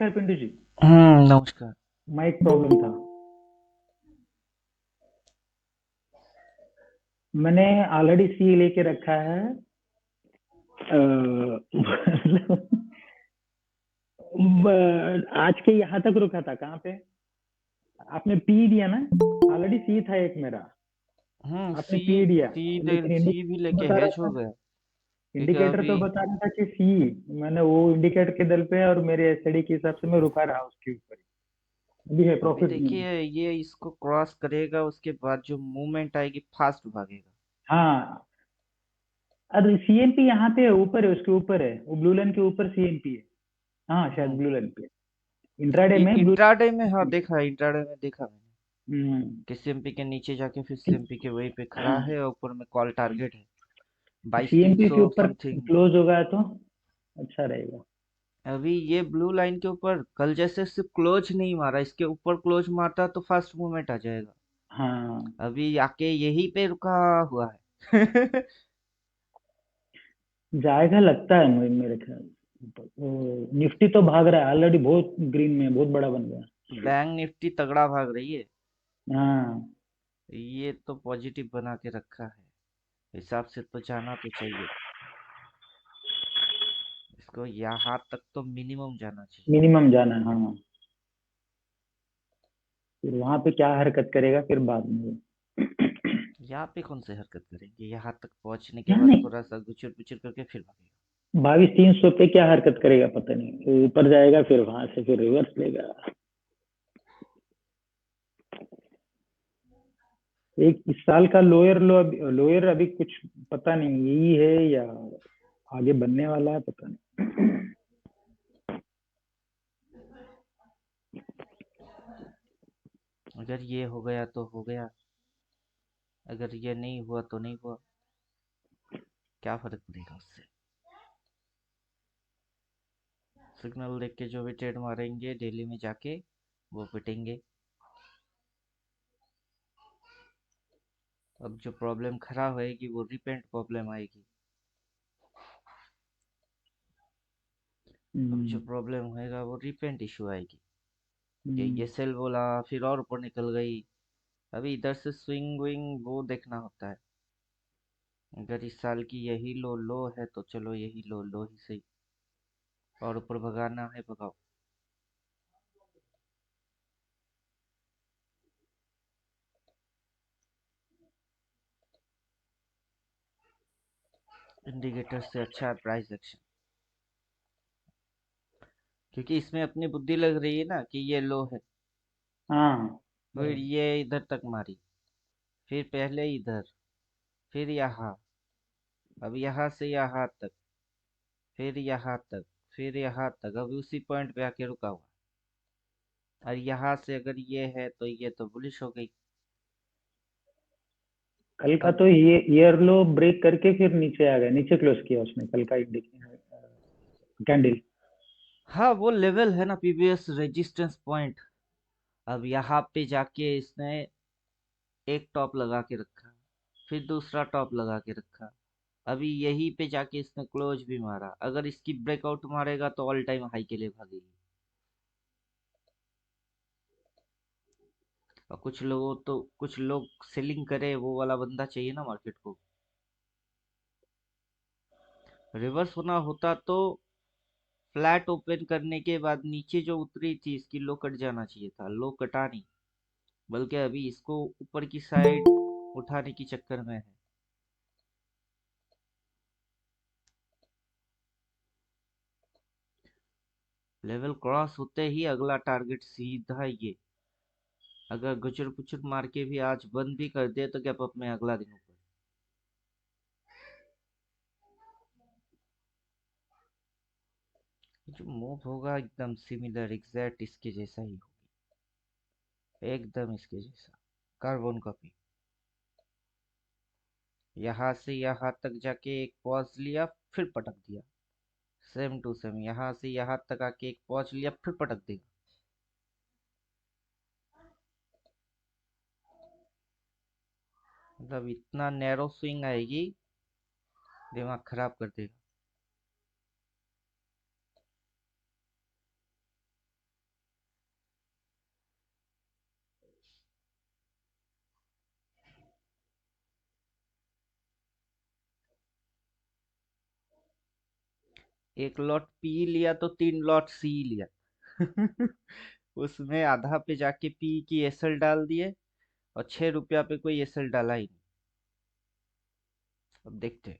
नमस्कार पिंटू जी। नमस्कार। Mic problem था। मैंने ऑलरेडी सी लेके रखा है। आज के यहाँ तक रुका था कहाँ पे? आपने पी दिया ना? ऑलरेडी सी था एक मेरा। आपने सी पी दिया। लेकिन सी भी इंडिकेटर लेके बता हैच रहा हो था। गया क्योंकि इंडिकेटर अभी तो बता रहा था कि सी। मैंने वो इंडिकेटर के दल पे और मेरे एसडी के हिसाब से मैं रुका रहा उसके ऊपर ही। अभी है अभी प्रॉफिट में। देखिए ये इसको क्रॉस करेगा उसके बाद जो मूवमेंट आएगी फास्ट भागेगा। हाँ। अरे सीएनपी यहाँ पे है, ऊपर है, उसके ऊपर है, वो ब्लू लाइन के ऊपर सीएनपी है। हाँ शायद हम्म ब्लू लाइन पे। इंट्राडे में ब्लू। इंट्राडे में, हाँ देखा है, इंट्राडे में देखा मैंने हम्म। कि सीएमपी के नीचे जाके फिर सीएमपी के वहीं पे खड़ा है और ऊपर में कॉल टारगेट है बाईस तीन सीएनपी के सौ ऊपर समथिंग। क्लोज होगा तो अच्छा रहेगा। अभी ये ब्लू लाइन के ऊपर कल जैसे सिर्फ क्लोज नहीं मारा, इसके ऊपर क्लोज मारता तो फास्ट मूवमेंट आ जाएगा। हाँ। अभी आके यहीं पे रुका हुआ है। जाएगा लगता है मुझे, मेरे ख्याल से। वो निफ्टी तो भाग रहा है ऑलरेडी, बहुत ग्रीन में, बहुत बड़ा बन गया। बैंक निफ्टी तगड़ा भाग रही है। हाँ। ये तो पॉजिटिव बना के रखा है, हिसाब से तो जाना तो चाहिए। इसको यहाँ तक तो मिनिमम जाना चाहिए। मिनिमम जाना है, हाँ। फिर वहां पे क्या हरकत करेगा फिर बाद में? यहाँ पे कौन से हरकत करेंगे, यहाँ तक पहुंचने के यहाँ बाद नहीं। थोड़ा सा गुचर पुचर करके फिर भागेगा। 22,300 पे क्या हरकत करेगा पता नहीं, ऊपर जाएगा फिर वहां से फिर रिवर्स लेगा। एक इस साल का लोअर लोअर अभी कुछ पता नहीं, यही है या आगे बनने वाला है, पता नहीं। अगर ये हो गया तो हो गया, अगर ये नहीं हुआ तो नहीं हुआ, क्या फर्क पड़ेगा उससे। सिग्नल देख के जो भी ट्रेड मारेंगे डेली में जाके वो पिटेंगे। अब जो प्रॉब्लम खराब होएगी वो रिपेंट प्रॉब्लम आएगी। अब जो हम्म, प्रॉब्लम होएगा वो रिपेंट इशू आएगी कि हम्म। ये सेल बोला फिर और ऊपर निकल गई। अभी इधर से स्विंग विंग वो देखना होता है। अगर इस साल की यही लो लो है तो चलो यही लो लो ही सही, और ऊपर भगाना है भगाओ। इंडिकेटर से अच्छा है प्राइस एक्शन, क्योंकि इसमें अपनी बुद्धि लग रही है ना कि ये लो है। हाँ। फिर ये इधर तक मारी, फिर पहले इधर, फिर यहाँ, अब यहाँ से यहाँ तक, फिर यहाँ तक, फिर यहाँ तक, अब उसी पॉइंट पे आके रुका हुआ। और यहाँ से अगर ये है तो ये तो बुलिश हो गई। कल का अब तो ये ईयर लो ब्रेक करके फिर नीचे आ गया, नीचे क्लोज किया उसने कल का कैंडल। हाँ वो लेवल है ना पीवीएस रेजिस्टेंस पॉइंट। अब यहाँ पे जाके इसने एक टॉप लगा के रखा, फिर दूसरा टॉप लगा के रखा। अभी यहीं पे जाके इसने क्लोज भी मारा, अगर इसकी ब्रेकआउट मारेगा तो ऑल टाइम हाई के लिए भागेगी। और कुछ लोग सेलिंग करे वो वाला बंदा चाहिए ना मार्केट को। रिवर्स होना होता तो फ्लैट ओपन करने के बाद नीचे जो उतरी थी इसकी लो कट जाना चाहिए था, लो कटा नहीं, बल्कि अभी इसको ऊपर की साइड उठाने की चक्कर में है। लेवल क्रॉस होते ही अगला टारगेट सीधा ये, अगर गुचर पुचर मार के भी आज बंद भी कर दे तो गैप अप में अगला दिन ऊपर। जो मूव होगा एकदम सिमिलर एग्जैक्ट इसके जैसा ही होगी, एकदम इसके जैसा, कार्बन कॉपी। यहाँ से यहाँ तक जाके एक पॉज लिया, फिर पटक दिया, सेम टू सेम यहाँ से यहाँ तक आके एक पॉज लिया फिर पटक देगा। मतलब इतना नैरो स्विंग आएगी, दिमाग खराब कर देगा। एक लॉट पी लिया तो 3 लॉट सी लिया। उसमें आधा पे जाके पी की एसएल डाल दिए और 6 रुपया पे कोई एसएल डाला ही नहीं। अब देखते हैं।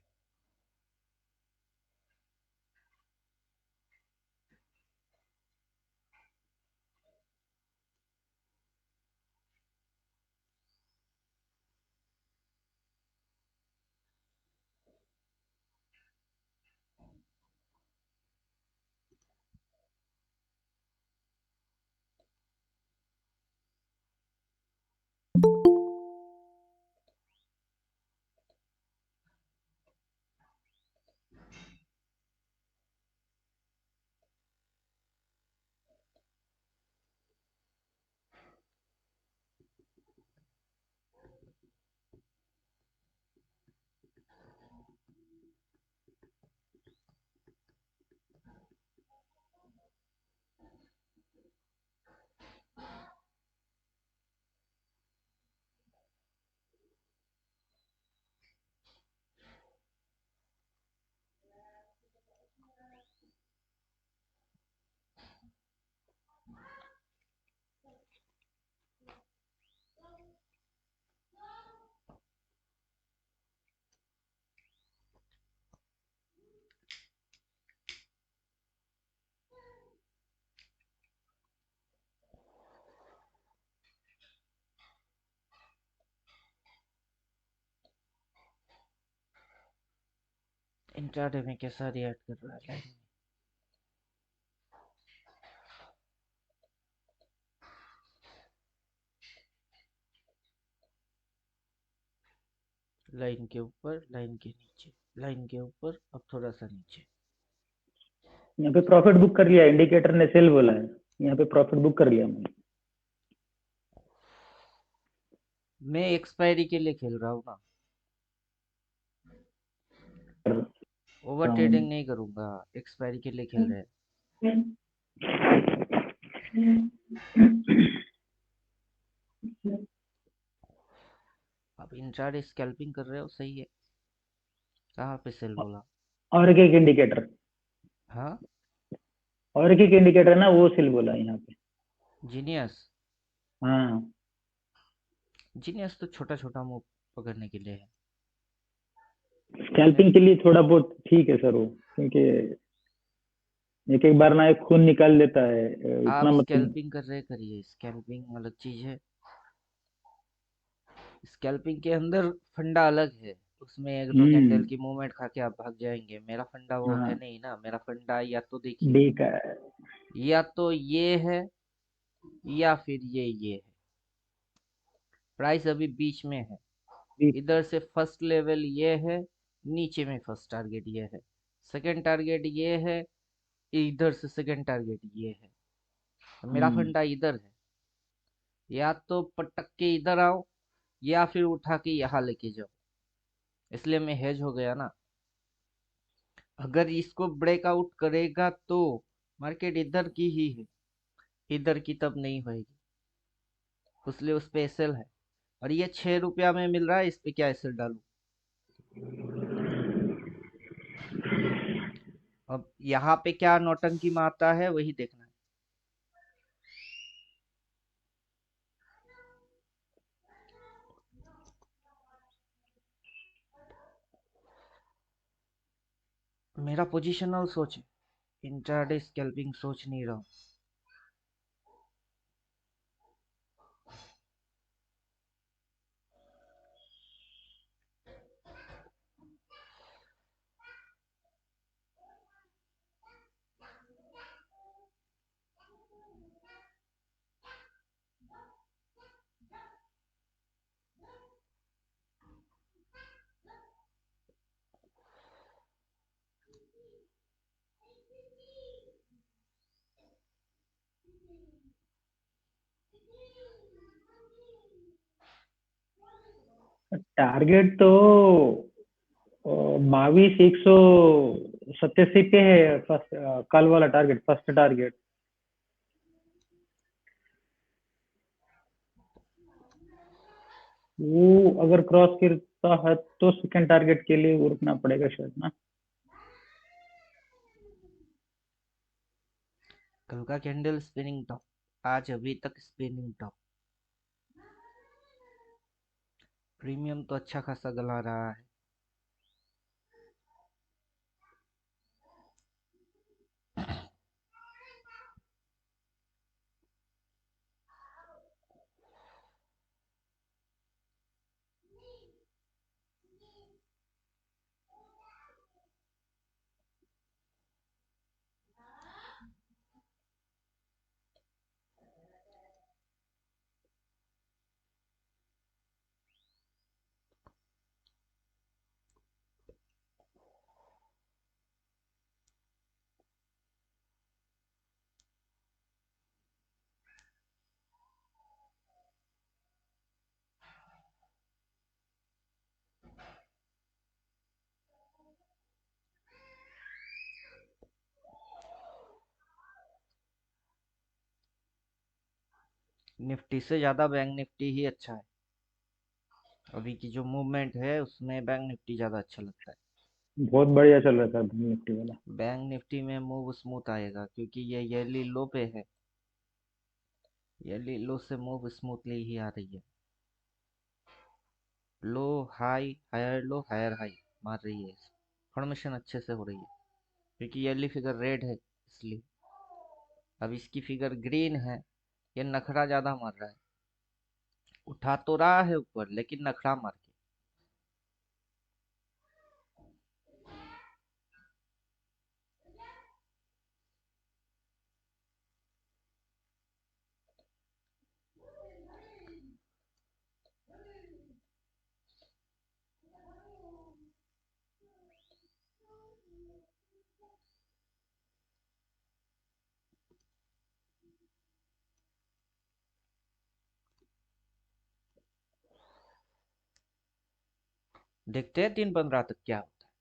इंट्राडे में कैसा रिएक्ट कर रहा है? लाइन के ऊपर, लाइन के नीचे, लाइन के ऊपर, अब थोड़ा सा नीचे। यहाँ पे प्रॉफिट बुक कर लिया, इंडिकेटर ने सेल बोला है, यहाँ पे प्रॉफिट बुक कर लिया मैंने। मैं एक्सपायरी के लिए खेल रहा हूँ ना, ओवर ट्रेडिंग नहीं करूंगा, एक्सपायरी के लिए खेल रहे हैं। अब इंट्राडे स्कैल्पिंग कर रहे हो, सही है। कहाँ पे सेल बोला? और एक इंडिकेटर, हाँ, और एक इंडिकेटर ना वो सेल बोला यहाँ पे। जीनियस। हाँ, जीनियस तो छोटा छोटा मूव पकड़ने के लिए है। इसमें स्कैल्पिंग के लिए थोड़ा बहुत ठीक है सर वो, क्योंकि एक एक बार ना एक खून निकाल देता है, आप इतना मतलब। स्कैल्पिंग कर रहे करिए, स्कैल्पिंग अलग चीज है। स्कैल्पिंग के अंदर फंडा अलग है। उसमें एक दो कैंडल हम्म। की मूवमेंट खा के आप भाग जाएंगे। मेरा फंडा वो है हाँ, नहीं ना। मेरा फंडा या तो देखिए, बेकार। या तो ये है या फिर ये है। प्राइस अभी बीच में है। इधर से फर्स्ट लेवल ये है, नीचे में फर्स्ट टारगेट ये है, सेकंड टारगेट ये है, इधर से सेकंड टारगेट ये है। तो मेरा हम्म। फंडा इधर है, या तो पटक के इधर आओ या फिर उठा के यहाँ लेके जाओ। इसलिए मैं हेज हो गया ना। अगर इसको ब्रेकआउट करेगा तो मार्केट इधर की ही है, इधर की तब नहीं होगी। इसलिए उस पे एसएल है। और ये 6 रुपया में मिल रहा है, इस पे क्या एसएल डालूं? अब यहाँ पे क्या नौटंकी मारता है वही देखना है। मेरा पोजिशनल सोच है, इंट्राडे स्कैल्पिंग सोच नहीं रहा हूँ। टारगेट तो 22,187 पे है फर्स्ट, कल वाला टारगेट, फर्स्ट टारगेट। वो अगर क्रॉस करता है तो सेकंड टारगेट के लिए वो रुकना पड़ेगा शायद ना। कल का कैंडल स्पिनिंग टॉप, आज अभी तक स्पिनिंग टॉप। प्रीमियम तो अच्छा खासा गला रहा है। निफ्टी से ज्यादा बैंक निफ्टी ही अच्छा है। अभी की जो मूवमेंट है उसमें बैंक निफ्टी ज्यादा अच्छा लगता है। बहुत बढ़िया चल रहा था निफ्टी वाला। बैंक निफ्टी में मूव स्मूथ आएगा क्योंकि ये ईयरली लो पे है। ईयरली लो से मूव स्मूथली ही आ रही है। Low high higher low higher high मार रही है। फॉर्मेशन अच्छे से हो रही है क्योंकि ईयरली फिगर रेड है इसलिए। अब इसकी फिगर ग्रीन है। ये नखरा ज्यादा मार रहा है। उठा तो रहा है ऊपर लेकिन नखरा मार के। देखते हैं 3:15 तक क्या होता है।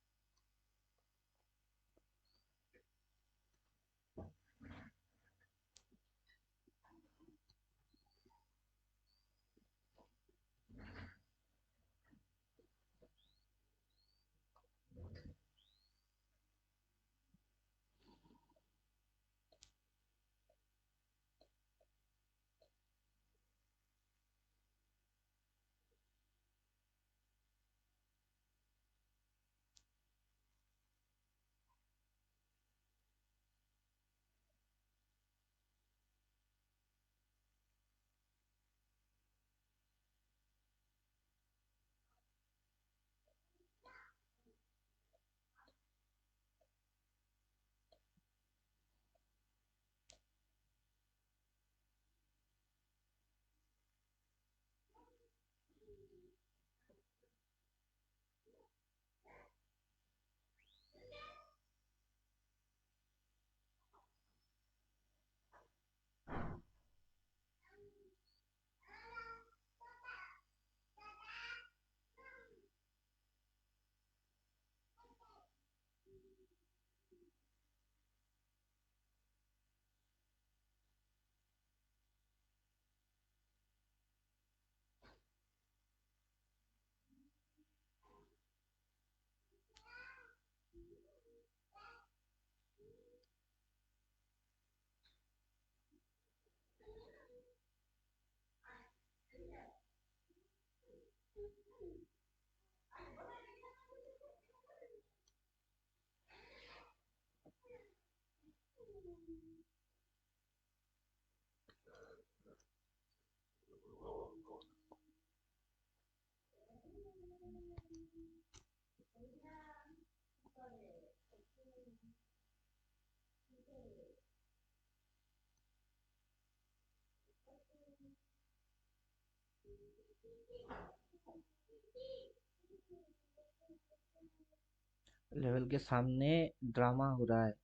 लेवल के सामने ड्रामा हो रहा है।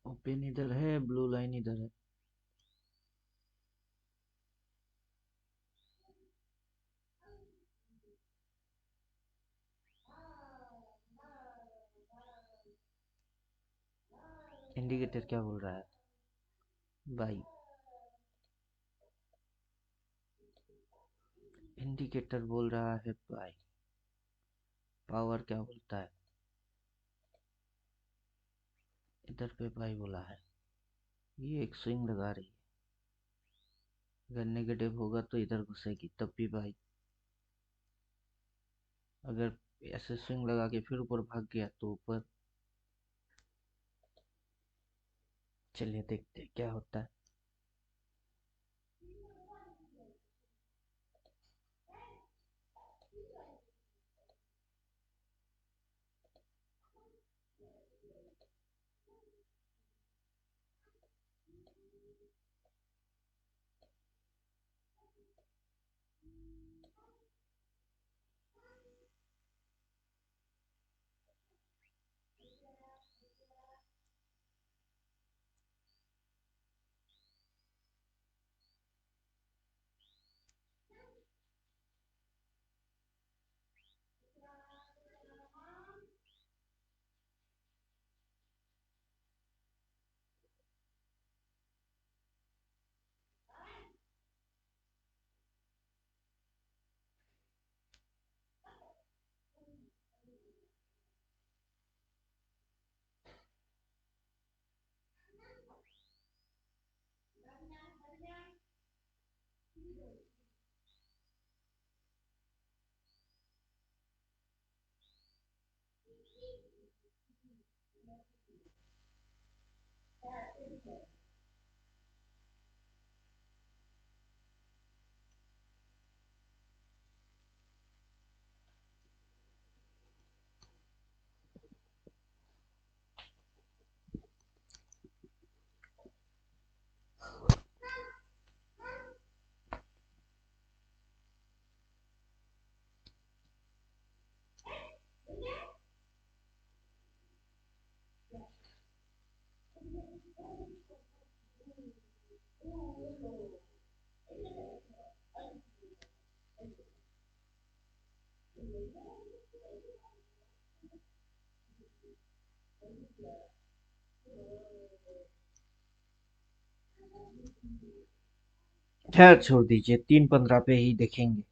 ओपन इधर है, ब्लू लाइन इधर है। इंडिकेटर क्या बोल रहा है? बाई। इंडिकेटर बोल रहा है बाई। पावर क्या बोलता है? इधर पे बाई बोला है। ये एक स्विंग लगा रही है। अगर नेगेटिव होगा तो इधर घुसेगी तब भी बाई। अगर ऐसे स्विंग लगा के फिर ऊपर भाग गया तो ऊपर। चलिए देखते हैं क्या होता है। खैर छोड़ दीजिए, 3:15 पे ही देखेंगे।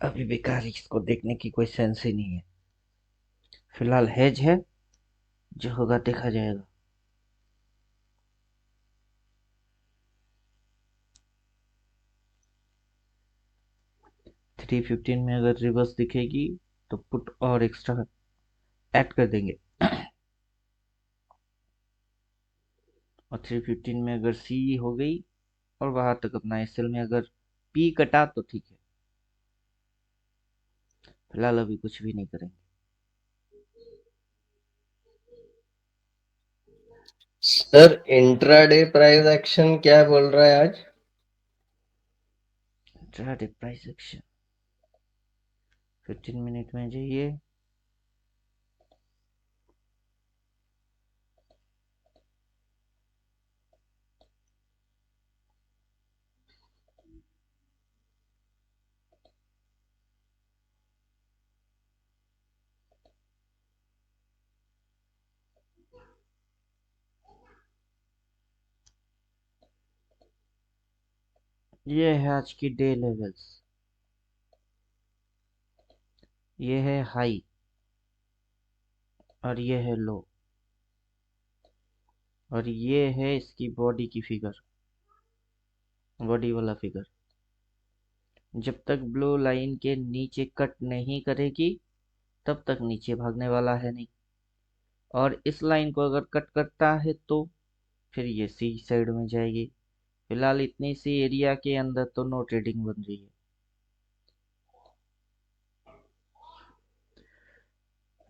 अभी बेकार इसको देखने की कोई सेंस ही नहीं है। फिलहाल हेज है, जो होगा देखा जाएगा। 3:15 में अगर रिवर्स दिखेगी तो पुट और एक्स्ट्रा ऐड कर देंगे। और 3:15 में अगर सी हो गई और वहां तक अपना एसएल में अगर पी कटा तो ठीक है। फिलहाल अभी कुछ भी नहीं करेंगे। सर इंट्राडे प्राइस एक्शन क्या बोल रहा है आज? इंट्राडे प्राइस एक्शन 15 मिनट में जाइए। ये है आज की डे लेवल्स। ये है हाई और ये है लो और ये है इसकी बॉडी की फिगर, बॉडी वाला फिगर। जब तक ब्लू लाइन के नीचे कट नहीं करेगी तब तक नीचे भागने वाला है नहीं। और इस लाइन को अगर कट करता है तो फिर ये सी साइड में जाएगी। फिलहाल इतनी सी एरिया के अंदर तो नो ट्रेडिंग बन रही है।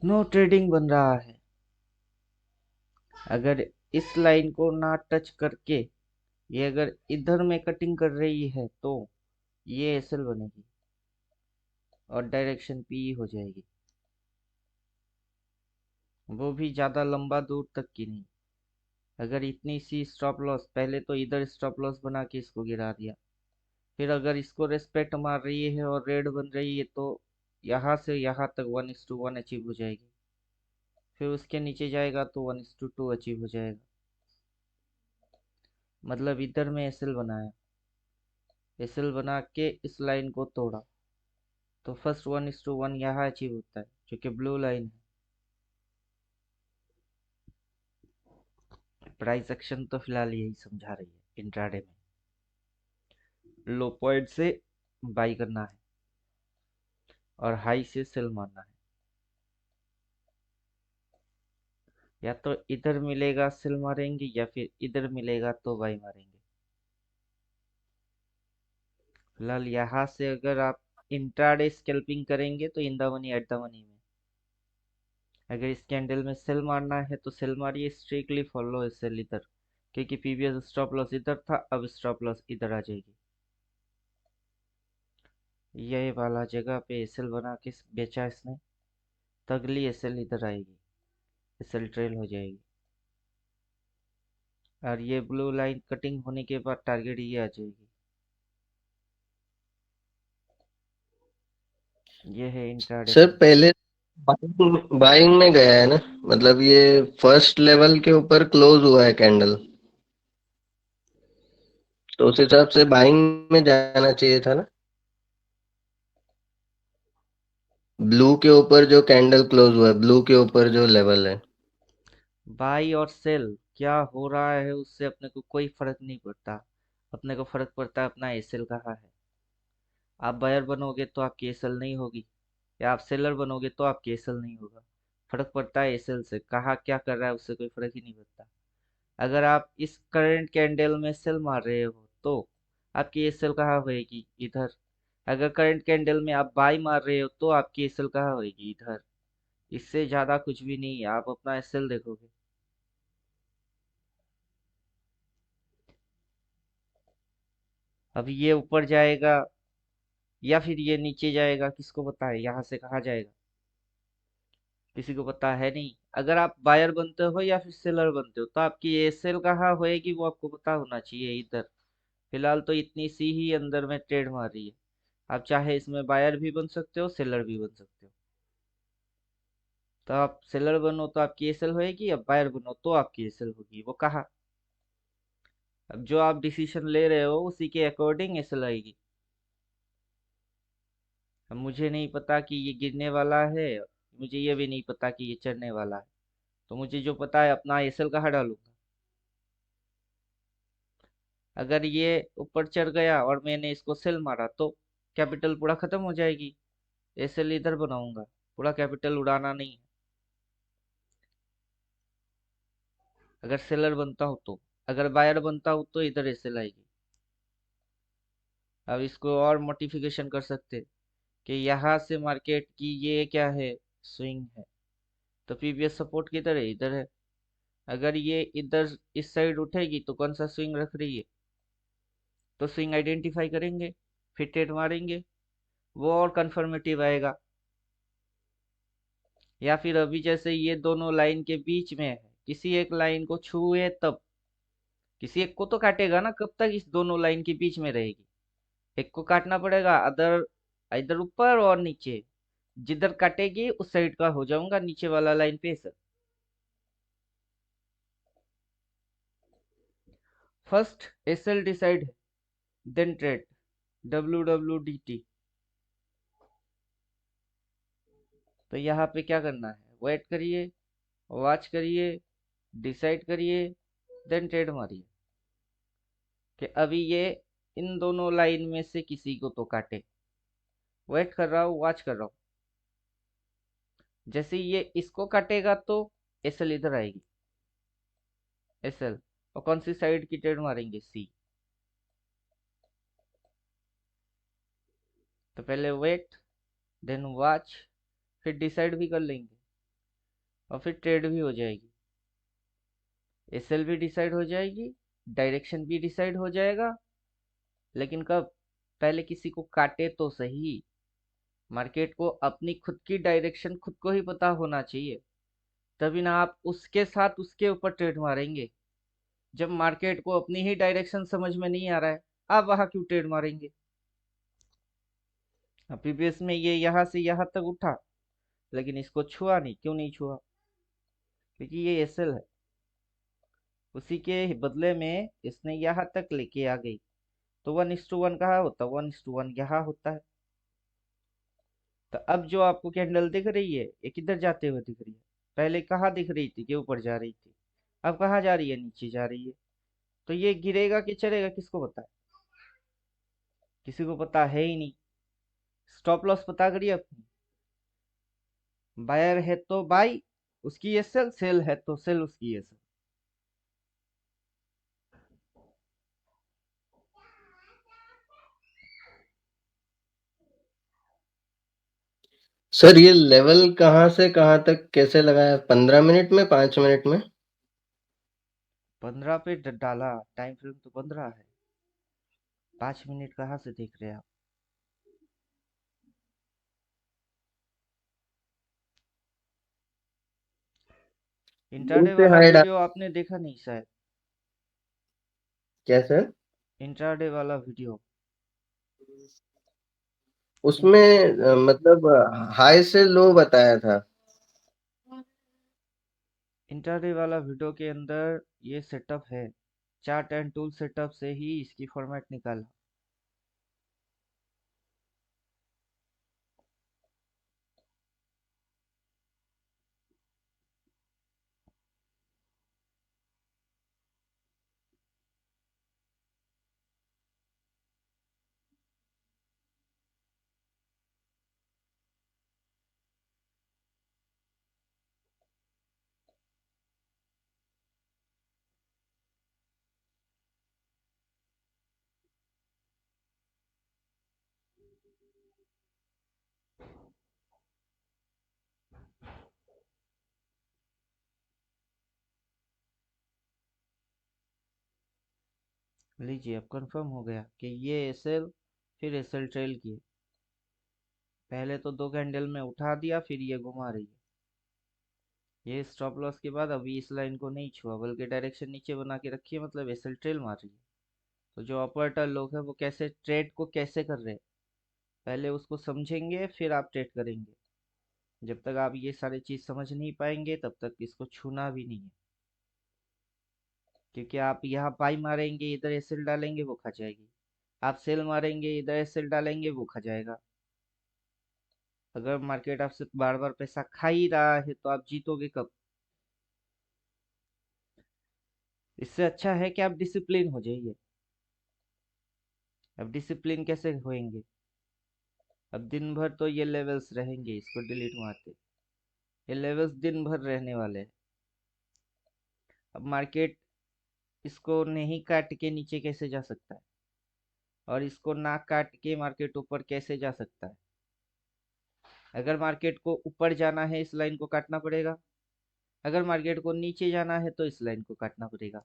नो ट्रेडिंग बन रहा है। अगर इस लाइन को ना टच करके ये अगर इधर में कटिंग कर रही है तो ये एसएल बनेगी और डायरेक्शन पी हो जाएगी, वो भी ज्यादा लंबा दूर तक की नहीं। अगर इतनी सी स्टॉप लॉस, पहले तो इधर स्टॉप लॉस बना के इसको गिरा दिया, फिर अगर इसको रेस्पेक्ट मार रही है और रेड बन रही है तो यहाँ से यहाँ तक 1:1 अचीव हो जाएगी। फिर उसके नीचे जाएगा तो 1:2 अचीव हो जाएगा। मतलब इधर में एसएल बनाया, एसएल बना के इस लाइन को तोड़ा, तो फर्स्ट 1:1 यहाँ अचीव होता है जो कि ब्लू लाइन है। प्राइस एक्शन तो फिलहाल यही समझा रही है, इंट्राडे में लो पॉइंट से बाई करना है और हाई से सेल मारना है। या तो इधर मिलेगा सेल मारेंगे या फिर इधर मिलेगा तो बाई मारेंगे। फिलहाल यहाँ से अगर आप इंट्राडे स्कैल्पिंग करेंगे तो in the money at the money में, अगर इस कैंडल में सेल मारना है तो सेल मारिए, स्ट्रिक्टली फॉलो सेल इधर, क्योंकि प्रीवियस स्टॉप लॉस इधर था, अब स्टॉप लॉस इधर आ जाएगी। ये वाला जगह पे एसएल बना के बेचा इसने, तो अगली एसएल इधर आएगी, एसएल ट्रेल हो जाएगी और ये ब्लू लाइन कटिंग होने के बाद टारगेट ये आ जाएगी। ये है इंट्राडे सर सेल। पहले बाइंग में गया है ना, मतलब ये फर्स्ट लेवल के ऊपर क्लोज हुआ है कैंडल, तो उस हिसाब से बाइंग में जाना चाहिए था ना। ब्लू के ऊपर जो कैंडल क्लोज हुआ है, ब्लू के ऊपर जो लेवल है। बाई और सेल क्या हो रहा है उससे अपने को कोई फर्क नहीं पड़ता, अपने को फर्क पड़ता है अपना एसएल कहाँ है। आप बायर बनोगे तो आपकी एसएल नहीं होगी, या आप सेलर बनोगे तो आपकी एसएल नहीं होगा। फर्क पड़ता है एसएल से, कहाँ क्या कर रहा है उससे कोई फर्क ही नहीं पड़ता। अगर आप इस करंट कैंडल में सेल मार रहे हो तो आपकी एसएल कहाँ होएगी, इधर। अगर करंट कैंडल में आप बाई मार रहे हो तो आपकी एसएल कहाँ होएगी, इधर। इससे ज्यादा कुछ भी नहीं है, आप अपना एसएल देखोगे। अब ये ऊपर जाएगा या फिर ये नीचे जाएगा, किसको पता है यहाँ से कहाँ जाएगा, किसी को पता है नहीं। अगर आप बायर बनते हो या फिर सेलर बनते हो तो आपकी एसएल कहाँ होएगी वो आपको पता होना चाहिए, इधर। फिलहाल तो इतनी सी ही अंदर में ट्रेड मार रही है, आप चाहे इसमें बायर भी बन सकते हो, सेलर भी बन सकते हो। तो आप सेलर बनो तो आपकी एसएल होएगी, अब बायर बनो तो आपकी एसएल होगी, वो कहा। अब जो आप डिसीजन ले रहे हो उसी के अकॉर्डिंग एसएल आएगी। अब मुझे नहीं पता कि ये गिरने वाला है, मुझे ये भी नहीं पता कि ये चढ़ने वाला है, तो मुझे जो पता है अपना एसएल कहाँ डालूंगा। अगर ये ऊपर चढ़ गया और मैंने इसको सेल मारा तो कैपिटल पूरा खत्म हो जाएगी, एसएल इधर बनाऊंगा, पूरा कैपिटल उड़ाना नहीं है। अगर सेलर बनता हूँ तो, अगर बायर बनता हूँ तो इधर एसएल आएगी। अब इसको और मॉडिफिकेशन कर सकते हैं कि यहाँ से मार्केट की ये क्या है, स्विंग है, तो प्रीवियस सपोर्ट किधर है, इधर है। अगर ये इधर इस साइड उठेगी तो कौन सा स्विंग रख रही है, तो स्विंग आइडेंटिफाई करेंगे, फिर ट्रेड मारेंगे, वो और कंफर्मेटिव आएगा। या फिर अभी जैसे ये दोनों लाइन के बीच में है, किसी एक लाइन को छुए तब, किसी एक को तो काटेगा ना, कब तक इस दोनों लाइन के बीच में रहेगी, एक को काटना पड़ेगा, अदर इधर ऊपर और नीचे, जिधर काटेगी उस साइड का हो जाऊंगा नीचे वाला लाइन पे sir. First SL decide, then trade, WWDT। तो यहाँ पे क्या करना है, वेट करिए, वॉच करिए, डिसाइड करिए, देन ट्रेड मारिए कि अभी ये इन दोनों लाइन में से किसी को तो काटे। वेट कर रहा हूँ, वॉच कर रहा हूँ, जैसे ये इसको काटेगा तो एसएल इधर आएगी, एसएल, और कौन सी साइड की ट्रेड मारेंगे, सी। तो पहले वेट, देन वॉच, फिर डिसाइड भी कर लेंगे और फिर ट्रेड भी हो जाएगी, एसएल भी डिसाइड हो जाएगी, डायरेक्शन भी डिसाइड हो जाएगा। लेकिन कब, पहले किसी को काटे तो सही। मार्केट को अपनी खुद की डायरेक्शन खुद को ही पता होना चाहिए, तभी ना आप उसके साथ उसके ऊपर ट्रेड मारेंगे। जब मार्केट को अपनी ही डायरेक्शन समझ में नहीं आ रहा है, आप वहां क्यों ट्रेड मारेंगे। प्रीवियस में ये यहाँ से यहाँ तक उठा, लेकिन इसको छुआ नहीं, क्यों नहीं छुआ, क्योंकि ये एसएल है, उसी के बदले में इसने यहाँ तक लेके आ गई। तो 1:1 कहाँ होता है? 1:1 यहाँ होता है। तो अब जो आपको कैंडल दिख रही है ये किधर जाते हुए दिख रही है? पहले कहाँ दिख रही थी कि ऊपर जा रही थी, अब कहाँ जा रही है? नीचे जा रही है। तो ये गिरेगा कि चलेगा, किसको पता है? किसी को पता है ही नहीं। स्टॉप लॉस पता करिए अपनी। बायर है तो बाई उसकी ये सेल, सेल है तो सेल उसकी ये सेल। सर ये लेवल कहाँ से कहाँ तक कैसे लगाया? 15 मिनट में, 5 मिनट में? 15 पे डाला, टाइम फ्रेम तो 15 है। 5 मिनट कहाँ से देख रहे हैं आप? लो इंट्राडे पे वाला हाई वीडियो आपने देखा नहीं शायद। क्या सर? इंट्राडे वाला वीडियो। उसमें मतलब हाई से लो बताया था। इंट्राडे वाला वीडियो के अंदर ये सेटअप है, चार्ट एंड टूल सेटअप से ही इसकी फॉर्मेट निकाला। लीजिए, अब कंफर्म हो गया कि ये एसएल फिर एसएल ट्रेल की है। पहले तो 2 कैंडल में उठा दिया, फिर ये घुमा रही है। ये स्टॉप लॉस के बाद अभी इस लाइन को नहीं छुआ, बल्कि डायरेक्शन नीचे बना के रखी है, मतलब एसएल ट्रेल मार रही है। तो जो ऑपरेटर लोग हैं वो कैसे ट्रेड को कैसे कर रहे हैं, पहले उसको समझेंगे फिर आप ट्रेड करेंगे। जब तक आप ये सारी चीज समझ नहीं पाएंगे तब तक इसको छूना भी नहीं है। क्योंकि आप यहाँ बाई मारेंगे, इधर एसएल डालेंगे, वो खा जाएगी। आप सेल मारेंगे, इधर एसएल डालेंगे, वो खा जाएगा। अगर मार्केट आपसे बार बार पैसा खा ही रहा है तो आप जीतोगे कब? इससे अच्छा है कि आप डिसिप्लिन हो जाइए। अब डिसिप्लिन कैसे होएंगे? अब दिन भर तो ये लेवल्स रहेंगे, इसको डिलीट मारते। ये लेवल्स दिन भर रहने वाले हैं। अब मार्केट इसको नहीं काट के नीचे कैसे जा सकता है, और इसको ना काट के मार्केट ऊपर कैसे जा सकता है? अगर मार्केट को ऊपर जाना है इस लाइन को काटना पड़ेगा, अगर मार्केट को नीचे जाना है तो इस लाइन को काटना पड़ेगा।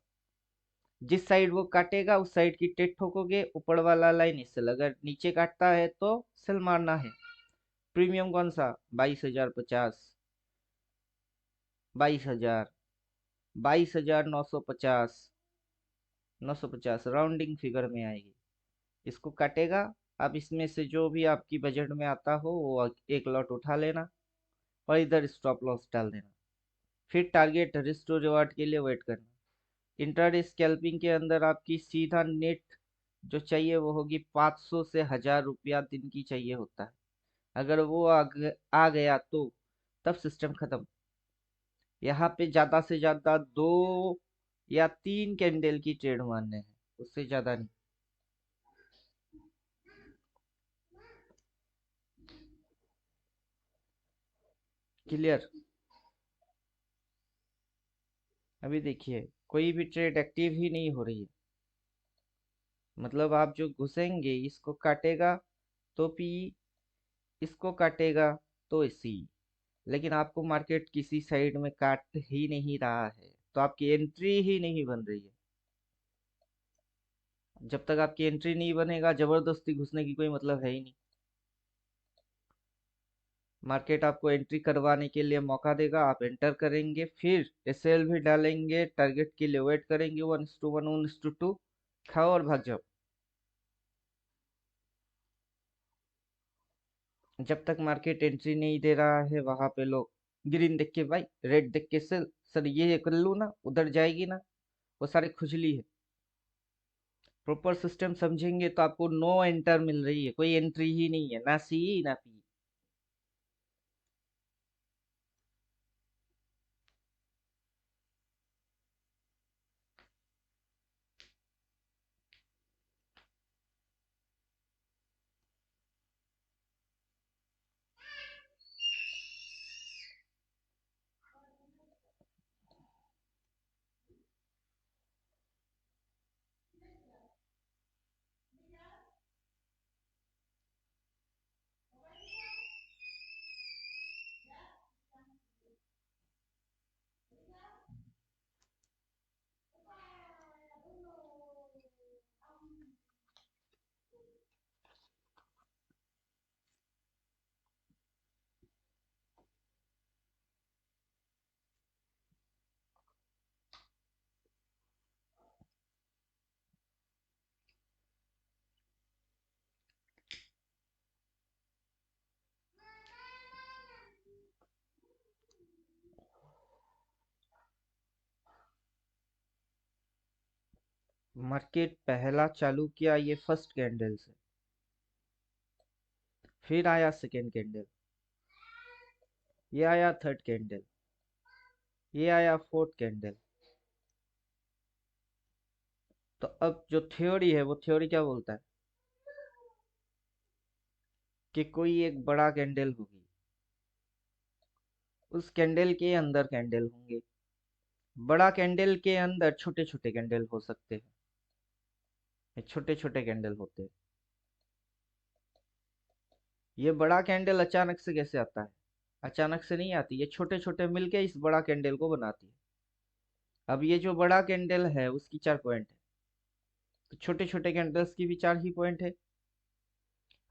जिस साइड वो काटेगा उस साइड की टेट ठोकोगे, ऊपर वाला लाइन इससे, अगर नीचे काटता है तो सेल मारना है। प्रीमियम कौन सा? 22,050, 22,000, 22,950, 950 राउंडिंग फिगर में आएगी। इसको काटेगा। अब इसमें से जो भी आपकी बजट में आता हो वो एक लॉट उठा लेना और इधर स्टॉप लॉस डाल देना। फिर टारगेट रिस्क टू रिवार्ड के लिए वेट करना। इंट्राडे स्कैल्पिंग के अंदर आपकी सीधा नेट जो चाहिए वो होगी 500 से 1,000 रुपया दिन की चाहिए होता है। अगर वो आ गया तो तब सिस्टम खत्म। यहाँ पे ज्यादा से ज्यादा 2 या 3 कैंडल की ट्रेड मारने हैं, उससे ज्यादा नहीं। क्लियर? अभी देखिए कोई भी ट्रेड एक्टिव ही नहीं हो रही है। मतलब आप जो घुसेंगे इसको काटेगा तो पी, इसको काटेगा तो सी, लेकिन आपको मार्केट किसी साइड में काट ही नहीं रहा है, तो आपकी एंट्री ही नहीं बन रही है। जब तक आपकी एंट्री नहीं बनेगा जबरदस्ती घुसने की कोई मतलब है ही नहीं। मार्केट आपको एंट्री करवाने के लिए मौका देगा, आप एंटर करेंगे, फिर एसएल भी डालेंगे, टारगेट के लिए वेट करेंगे, 1:1, 1:2 खाओ और भाग जाओ। जब तक मार्केट एंट्री नहीं दे रहा है वहां पे लोग ग्रीन देख के बाई, रेड देख के सेल, सर ये कर लूँ ना, उधर जाएगी ना, वो सारे खुजली है। प्रॉपर सिस्टम समझेंगे तो आपको नो एंटर मिल रही है, कोई एंट्री ही नहीं है, ना सी ना पी। मार्केट पहला चालू किया ये फर्स्ट कैंडल से, फिर आया सेकेंड कैंडल, ये आया थर्ड कैंडल, ये आया फोर्थ कैंडल। तो अब जो थ्योरी है वो थ्योरी क्या बोलता है कि कोई एक बड़ा कैंडल होगी, उस कैंडल के अंदर कैंडल होंगे, बड़ा कैंडल के अंदर छोटे छोटे कैंडल हो सकते हैं, ये छोटे छोटे कैंडल होते हैं। ये बड़ा कैंडल अचानक से कैसे आता है? अचानक से नहीं आती, ये छोटे छोटे मिलके इस बड़ा कैंडल को बनाती है। अब ये जो बड़ा कैंडल है उसकी 4 पॉइंट है, तो छोटे छोटे कैंडल्स की भी 4 ही पॉइंट है।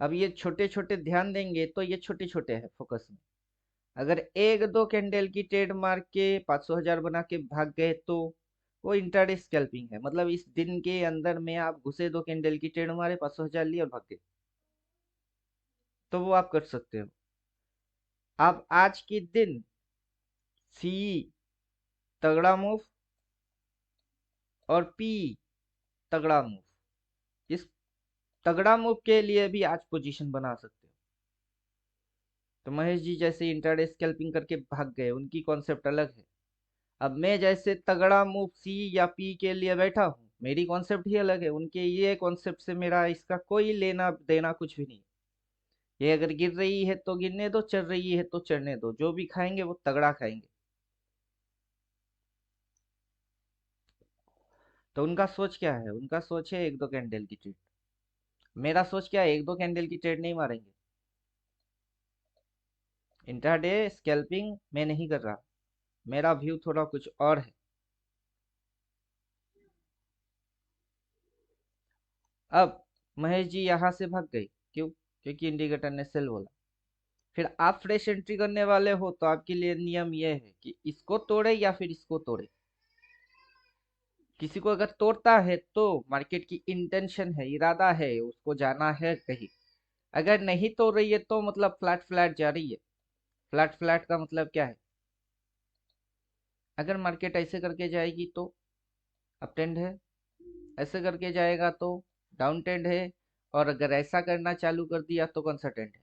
अब ये छोटे छोटे ध्यान देंगे तो ये छोटे छोटे हैं फोकस में। अगर एक दो कैंडल की ट्रेड मार के 500,000 बना के भाग गए तो वो इंट्राडे स्कैल्पिंग है, मतलब इस दिन के अंदर में आप घुसे, दो कैंडल की ट्रेड मारे, 500,000 लिए और भाग गए, तो वो आप कर सकते हो। आप आज के दिन सी तगड़ा मूव और पी तगड़ा मूव, इस तगड़ा मूव के लिए भी आज पोजीशन बना सकते हो। तो महेश जी जैसे इंट्राडे स्कैल्पिंग करके भाग गए, उनकी कॉन्सेप्ट अलग है। अब मैं जैसे तगड़ा मूव सी या पी के लिए बैठा हूँ, मेरी कॉन्सेप्ट ही अलग है, उनके ये कॉन्सेप्ट से मेरा इसका कोई लेना देना कुछ भी नहीं। ये अगर गिर रही है तो गिरने दो, चढ़ रही है तो चढ़ने दो, जो भी खाएंगे वो तगड़ा खाएंगे। तो उनका सोच क्या है? उनका सोच है एक दो कैंडल की ट्रेड। मेरा सोच क्या है? एक दो कैंडल की ट्रेड नहीं मारेंगे। इंट्राडे स्कैल्पिंग मैं नहीं कर रहा, मेरा व्यू थोड़ा कुछ और है। अब महेश जी यहाँ से भाग गए, क्यों? क्योंकि इंडिकेटर ने सेल बोला। फिर आप फ्रेश एंट्री करने वाले हो तो आपके लिए नियम यह है कि इसको तोड़े या फिर इसको तोड़े। किसी को अगर तोड़ता है तो मार्केट की इंटेंशन है, इरादा है, उसको जाना है कहीं। अगर नहीं तोड़ रही है तो मतलब फ्लैट फ्लैट जा रही है। फ्लैट फ्लैट का मतलब क्या है? अगर मार्केट ऐसे करके जाएगी तो अप ट्रेंड है, ऐसे करके जाएगा तो डाउन ट्रेंड है, और अगर ऐसा करना चालू कर दिया तो कौन सा ट्रेंड है?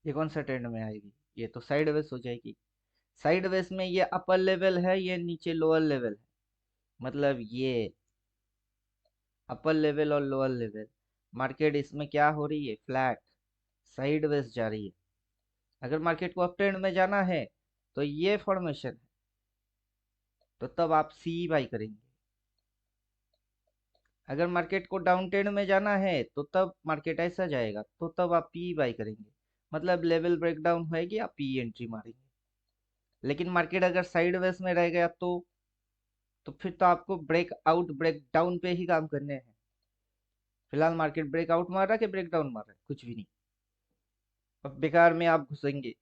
ये कौन सा ट्रेंड में आएगी? ये तो साइड वेज हो जाएगी। साइड वेज में ये अपर लेवल है, ये नीचे लोअर लेवल है, मतलब ये अपर लेवल और लोअर लेवल। मार्केट इसमें क्या हो रही है? फ्लैट साइड वेज जा रही है। अगर मार्केट को अप ट्रेंड में जाना है तो ये फॉर्मेशन है, तो तब आप सी बाई करेंगे। अगर मार्केट को डाउन ट्रेंड में जाना है तो तब मार्केट ऐसा जाएगा, तो तब आप पी बाई करेंगे, मतलब लेवल ब्रेकडाउन होएगी, आप पी एंट्री मारेंगे। लेकिन मार्केट अगर साइड वेज में रह गया तो फिर तो आपको ब्रेक आउट ब्रेक डाउन पे ही काम करने हैं। फिलहाल मार्केट ब्रेकआउट मार रहा है कि ब्रेकडाउन मार रहा है? कुछ भी नहीं। अब बेकार में आप घुसेंगे,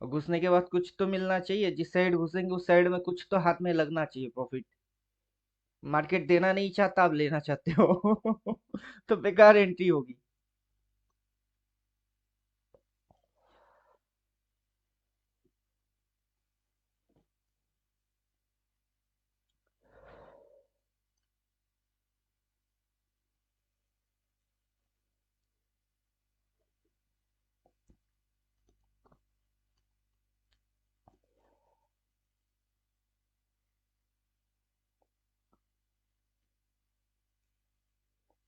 और घुसने के बाद कुछ तो मिलना चाहिए, जिस साइड घुसेंगे उस साइड में कुछ तो हाथ में लगना चाहिए प्रॉफिट। मार्केट देना नहीं चाहता, आप लेना चाहते हो तो बेकार एंट्री होगी।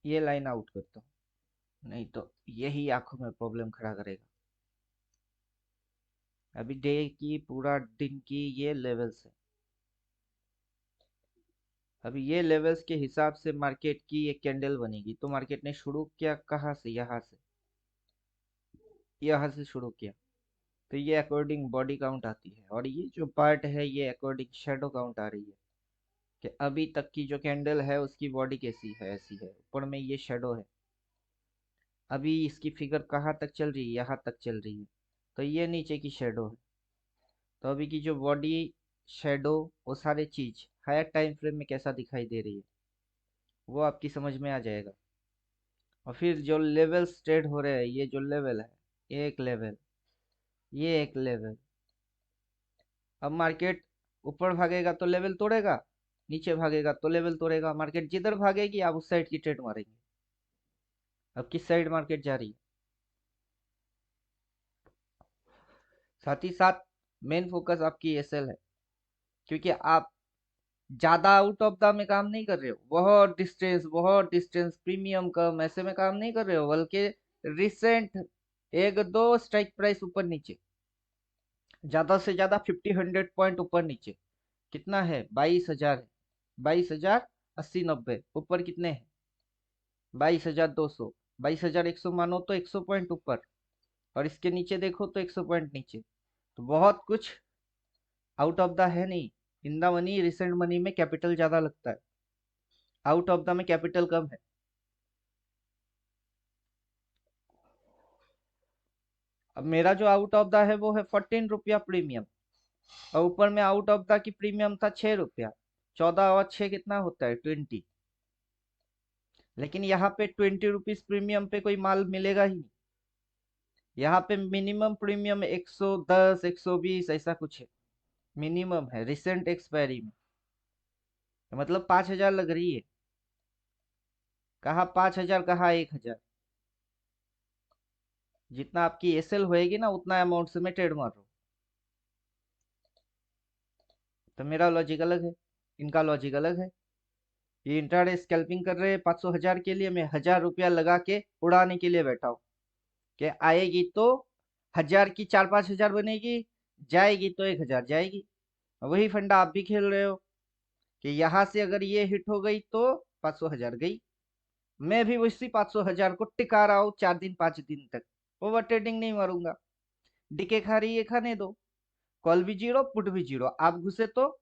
ये लाइन आउट करता हूँ, नहीं तो यही आंखों में प्रॉब्लम खड़ा करेगा। अभी डे की पूरा दिन की ये लेवल्स है। अभी ये लेवल्स के हिसाब से मार्केट की एक कैंडल बनेगी। तो मार्केट ने शुरू किया कहाँ से? यहाँ से शुरू किया। तो ये अकॉर्डिंग बॉडी काउंट आती है, और ये जो पार्ट है ये अकॉर्डिंग शेडो काउंट आ रही है कि अभी तक की जो कैंडल है उसकी बॉडी कैसी है, ऐसी है, ऊपर में ये शेडो है। अभी इसकी फिगर कहाँ तक चल रही है? यहाँ तक चल रही है, तो ये नीचे की शेडो है। तो अभी की जो बॉडी, शेडो, वो सारी चीज हायर टाइम फ्रेम में कैसा दिखाई दे रही है वो आपकी समझ में आ जाएगा। और फिर जो लेवल ट्रेड हो रहे हैं, ये जो लेवल है, ये एक लेवल, ये एक लेवल। अब मार्केट ऊपर भागेगा तो लेवल तोड़ेगा, नीचे भागेगा तो लेवल तोड़ेगा। मार्केट जिधर भागेगी आप उस साइड की ट्रेड मारेंगे। अब किस साइड मार्केट जा रही है? साथ ही साथ मेन फोकस आपकी एसएल है, क्योंकि आप ज्यादा आउट ऑफ द में काम नहीं कर रहे हो, बहुत डिस्टेंस प्रीमियम कम ऐसे में काम नहीं कर रहे हो, बल्कि रिसेंट एक दो स्ट्राइक प्राइस ऊपर नीचे, ज्यादा से ज्यादा 50-100 पॉइंट ऊपर नीचे। कितना है? 22,000 है। 22,000 80-90 ऊपर कितने हैं? 22,200। 22,100 मानो तो 100 पॉइंट ऊपर, और इसके नीचे देखो तो 100 पॉइंट नीचे। तो बहुत कुछ आउट ऑफ द है नहीं। In the money, recent money में कैपिटल ज्यादा लगता है, आउट ऑफ द में कैपिटल कम है। अब मेरा जो आउट ऑफ द है वो है 14 रुपया प्रीमियम, और ऊपर में out of the key premium था 6 रुपया। 14 और 6 कितना होता है? 20। लेकिन यहाँ पे 20 रुपीज प्रीमियम पे कोई माल मिलेगा ही नहीं। यहाँ पे मिनिमम प्रीमियम 110 120 ऐसा कुछ है, मिनिमम है रिसेंट एक्सपायरी में। मतलब 5,000 लग रही है। कहाँ 5,000, कहाँ 1,000। जितना आपकी एसएल होएगी ना, उतना अमाउंट से मैं ट्रेड मार रहा हूँ। तो मेरा लॉजिक अलग है, इनका लॉजिक अलग है। ये इंट्राडे स्कैल्पिंग कर रहे हैं 500,000 के लिए, मैं 1,000 रुपया लगा के उड़ाने के लिए बैठा हूँ कि आएगी तो 1,000 की 4-5 हजार बनेगी, जाएगी तो 1,000 जाएगी। वही फंडा आप भी खेल रहे हो कि यहाँ से अगर ये हिट हो गई तो 500,000 गई। मैं भी उसी 500,000 को टिका रहा हूँ 4 दिन 5 दिन तक। ओवर ट्रेडिंग नहीं मारूंगा। डीके खा रही है, खाने दो। कॉल भी जीरो, पुट भी जीरो। आप घुसे तो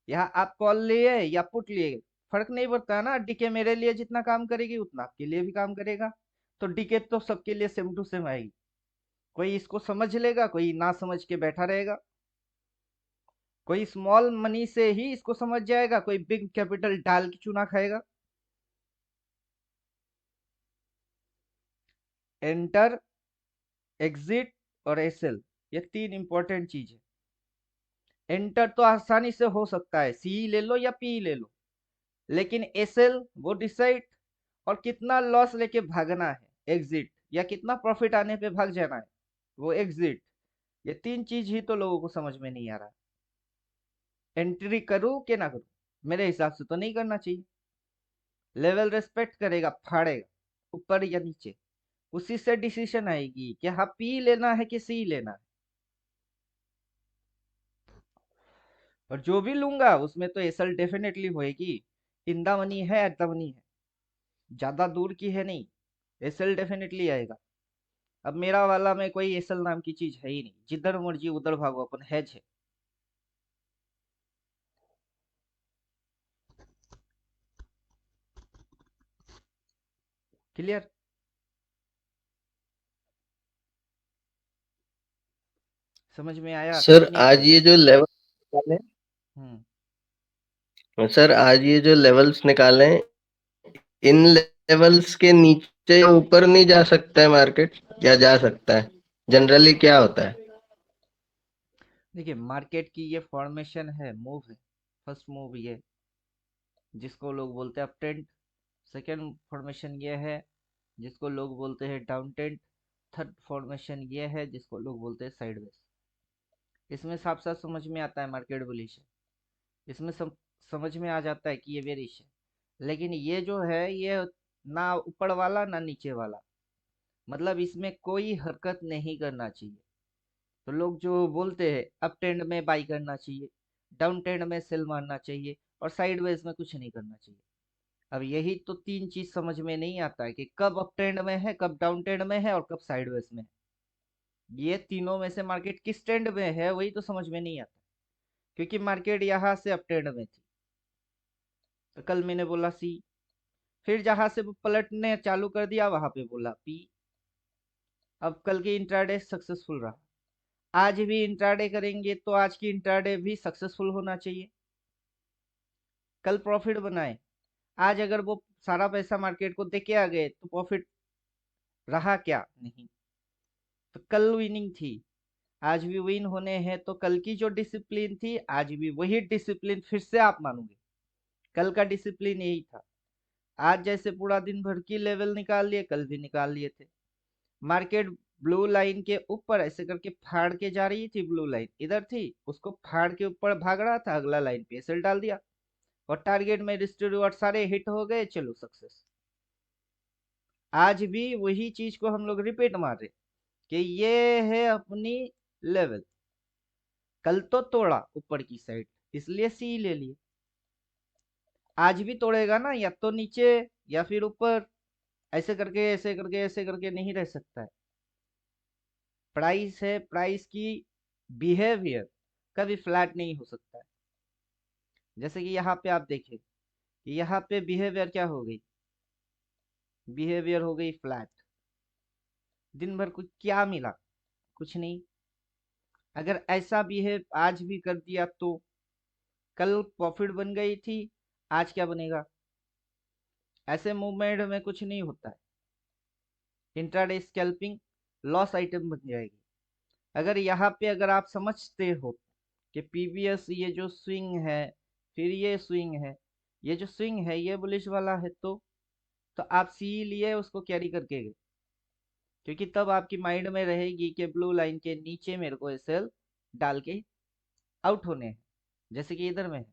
यहाँ आप कॉल लिए या पुट लिए, फर्क नहीं पड़ता ना। डीके मेरे लिए जितना काम करेगी उतना आपके लिए भी काम करेगा। तो डीके तो सबके लिए सेम टू सेम आएगी। कोई इसको समझ लेगा, कोई ना समझ के बैठा रहेगा। कोई स्मॉल मनी से ही इसको समझ जाएगा, कोई बिग कैपिटल डाल के चुना खाएगा। एंटर, एग्जिट और एसएल, ये 3 इंपॉर्टेंट चीज है। एंटर तो आसानी से हो सकता है, सी ले लो या पी ले लो, लेकिन एसएल वो डिसाइड, और कितना लॉस लेके भागना है एग्जिट, या कितना प्रॉफिट आने पे भाग जाना है वो एग्जिट। ये 3 चीज ही तो लोगों को समझ में नहीं आ रहा। एंट्री करूं कि ना करूं? मेरे हिसाब से तो नहीं करना चाहिए। लेवल रेस्पेक्ट करेगा, फाड़ेगा ऊपर या नीचे, उसी से डिसीजन आएगी कि हाँ पी लेना है कि सी लेना है। और जो भी लूंगा उसमें तो एसएल डेफिनेटली होएगी। इन द मनी है, एट द मनी है, ज्यादा दूर की है नहीं। एसएल डेफिनेटली आएगा। अब मेरा वाला में कोई एसएल नाम की चीज है ही नहीं, जिधर मर्जी उधर भागो, अपन हेज है। क्लियर? समझ में आया सर टेक्निक? आज ये जो लेवल निकाले, हम्म। सर आज ये जो लेवल्स निकाले, इन लेवल्स के नीचे ऊपर नहीं जा सकता है मार्केट, या जा सकता है? जनरली क्या होता है? देखिए, मार्केट की ये फॉर्मेशन है, मूव है। फर्स्ट मूव ये जिसको लोग बोलते हैं अप ट्रेंड। सेकेंड फॉर्मेशन ये है जिसको लोग बोलते हैं डाउन ट्रेंड। थर्ड फॉर्मेशन ये है जिसको लोग बोलते हैं साइडवेज। इसमें साफ साफ समझ में आता है मार्केट बुलिश है। इसमें समझ में आ जाता है कि ये बेरिश है। लेकिन ये जो है ये ना ऊपर वाला ना नीचे वाला, मतलब इसमें कोई हरकत नहीं करना चाहिए। तो लोग जो बोलते हैं अप ट्रेंड में बाई करना चाहिए, डाउन ट्रेंड में सेल मारना चाहिए, और साइडवेज में कुछ नहीं करना चाहिए। अब यही तो तीन चीज समझ में नहीं आता है कि कब अप ट्रेंड में है, कब डाउन ट्रेंड में है, और कब साइडवेज में है। ये तीनों में से मार्केट किस ट्रेंड में है वही तो समझ में नहीं आता, क्योंकि मार्केट यहाँ से अप ट्रेंड में थी, तो कल मैंने बोला सी, फिर जहां से वो पलटने चालू कर दिया वहां पे बोला पी। अब कल की इंट्राडे सक्सेसफुल रहा, आज भी इंट्राडे करेंगे तो आज की इंट्राडे भी सक्सेसफुल होना चाहिए, कल प्रॉफिट बनाए। आज अगर वो सारा पैसा मार्केट को दे के आ गए तो प्रॉफिट रहा क्या? नहीं। तो कल विनिंग थी, आज भी विन होने हैं, तो कल की जो डिसिप्लिन थी आज भी वही डिसिप्लिन फिर से आप मानोगे। कल का डिसिप्लिन यही था, आज जैसे पूरा दिन भर की लेवल निकाल लिए कल भी निकाल लिए थे। मार्केट ब्लू लाइन के ऊपर ऐसे करके फाड़ के जा रही थी, ब्लू लाइन इधर थी, उसको फाड़ के ऊपर भाग रहा था, अगला लाइन पे एसएल डाल दिया, और टारगेट में रिस्क रिवॉर्ड सारे हिट हो गए, चलो सक्सेस। आज भी वही चीज को हम लोग रिपीट मार रहे कि ये है अपनी लेवल। कल तो तोड़ा ऊपर की साइड, इसलिए सी ले लिए, आज भी तोड़ेगा ना, या तो नीचे या फिर ऊपर, ऐसे करके ऐसे करके ऐसे करके नहीं रह सकता है। प्राइस है, प्राइस की बिहेवियर कभी फ्लैट नहीं हो सकता है। जैसे कि यहाँ पे आप देखें कि यहाँ पे बिहेवियर क्या हो गई, बिहेवियर हो गई फ्लैट। दिन भर कुछ क्या मिला? कुछ नहीं। अगर ऐसा बिहेव आज भी कर दिया तो कल प्रॉफिट बन गई थी, आज क्या बनेगा? ऐसे मूवमेंट में कुछ नहीं होता है, इंट्राडे स्कैल्पिंग लॉस आइटम बन जाएगी। अगर यहाँ पे अगर आप समझते हो कि पीवीएस ये जो स्विंग है, फिर ये स्विंग है, ये जो स्विंग है ये बुलिश वाला है, तो आप सी लिए उसको कैरी करके गए, क्योंकि तब आपकी माइंड में रहेगी कि ब्लू लाइन के नीचे मेरे को एसएल डाल के आउट होने हैं, जैसे कि इधर में है।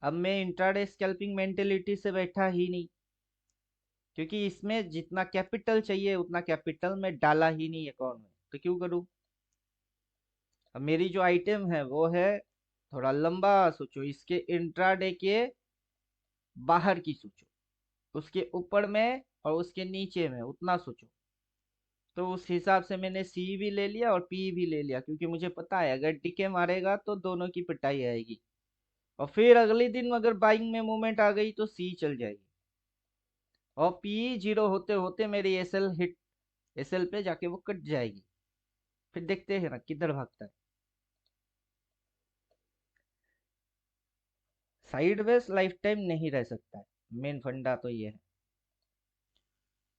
अब मैं इंट्राडे स्कैल्पिंग मेंटेलिटी से बैठा ही नहीं, क्योंकि इसमें जितना कैपिटल चाहिए उतना कैपिटल में डाला ही नहीं अकाउंट में, तो क्यों करूं? अब मेरी जो आइटम है वो है, थोड़ा लंबा सोचो, इसके इंट्राडे के बाहर की सोचो, उसके ऊपर में और उसके नीचे में उतना सोचो। तो उस हिसाब से मैंने सी भी ले लिया और पी भी ले लिया, क्योंकि मुझे पता है अगर डीके मारेगा तो दोनों की पिटाई आएगी, और फिर अगले दिन अगर बाइंग में मूवमेंट आ गई तो सी चल जाएगी, और पी जीरो होते होते मेरी एसएल हिट, एसएल पे जाके वो कट जाएगी। फिर देखते हैं ना किधर भागता है। साइडवेज लाइफ टाइम नहीं रह सकता है, मेन फंडा तो ये है।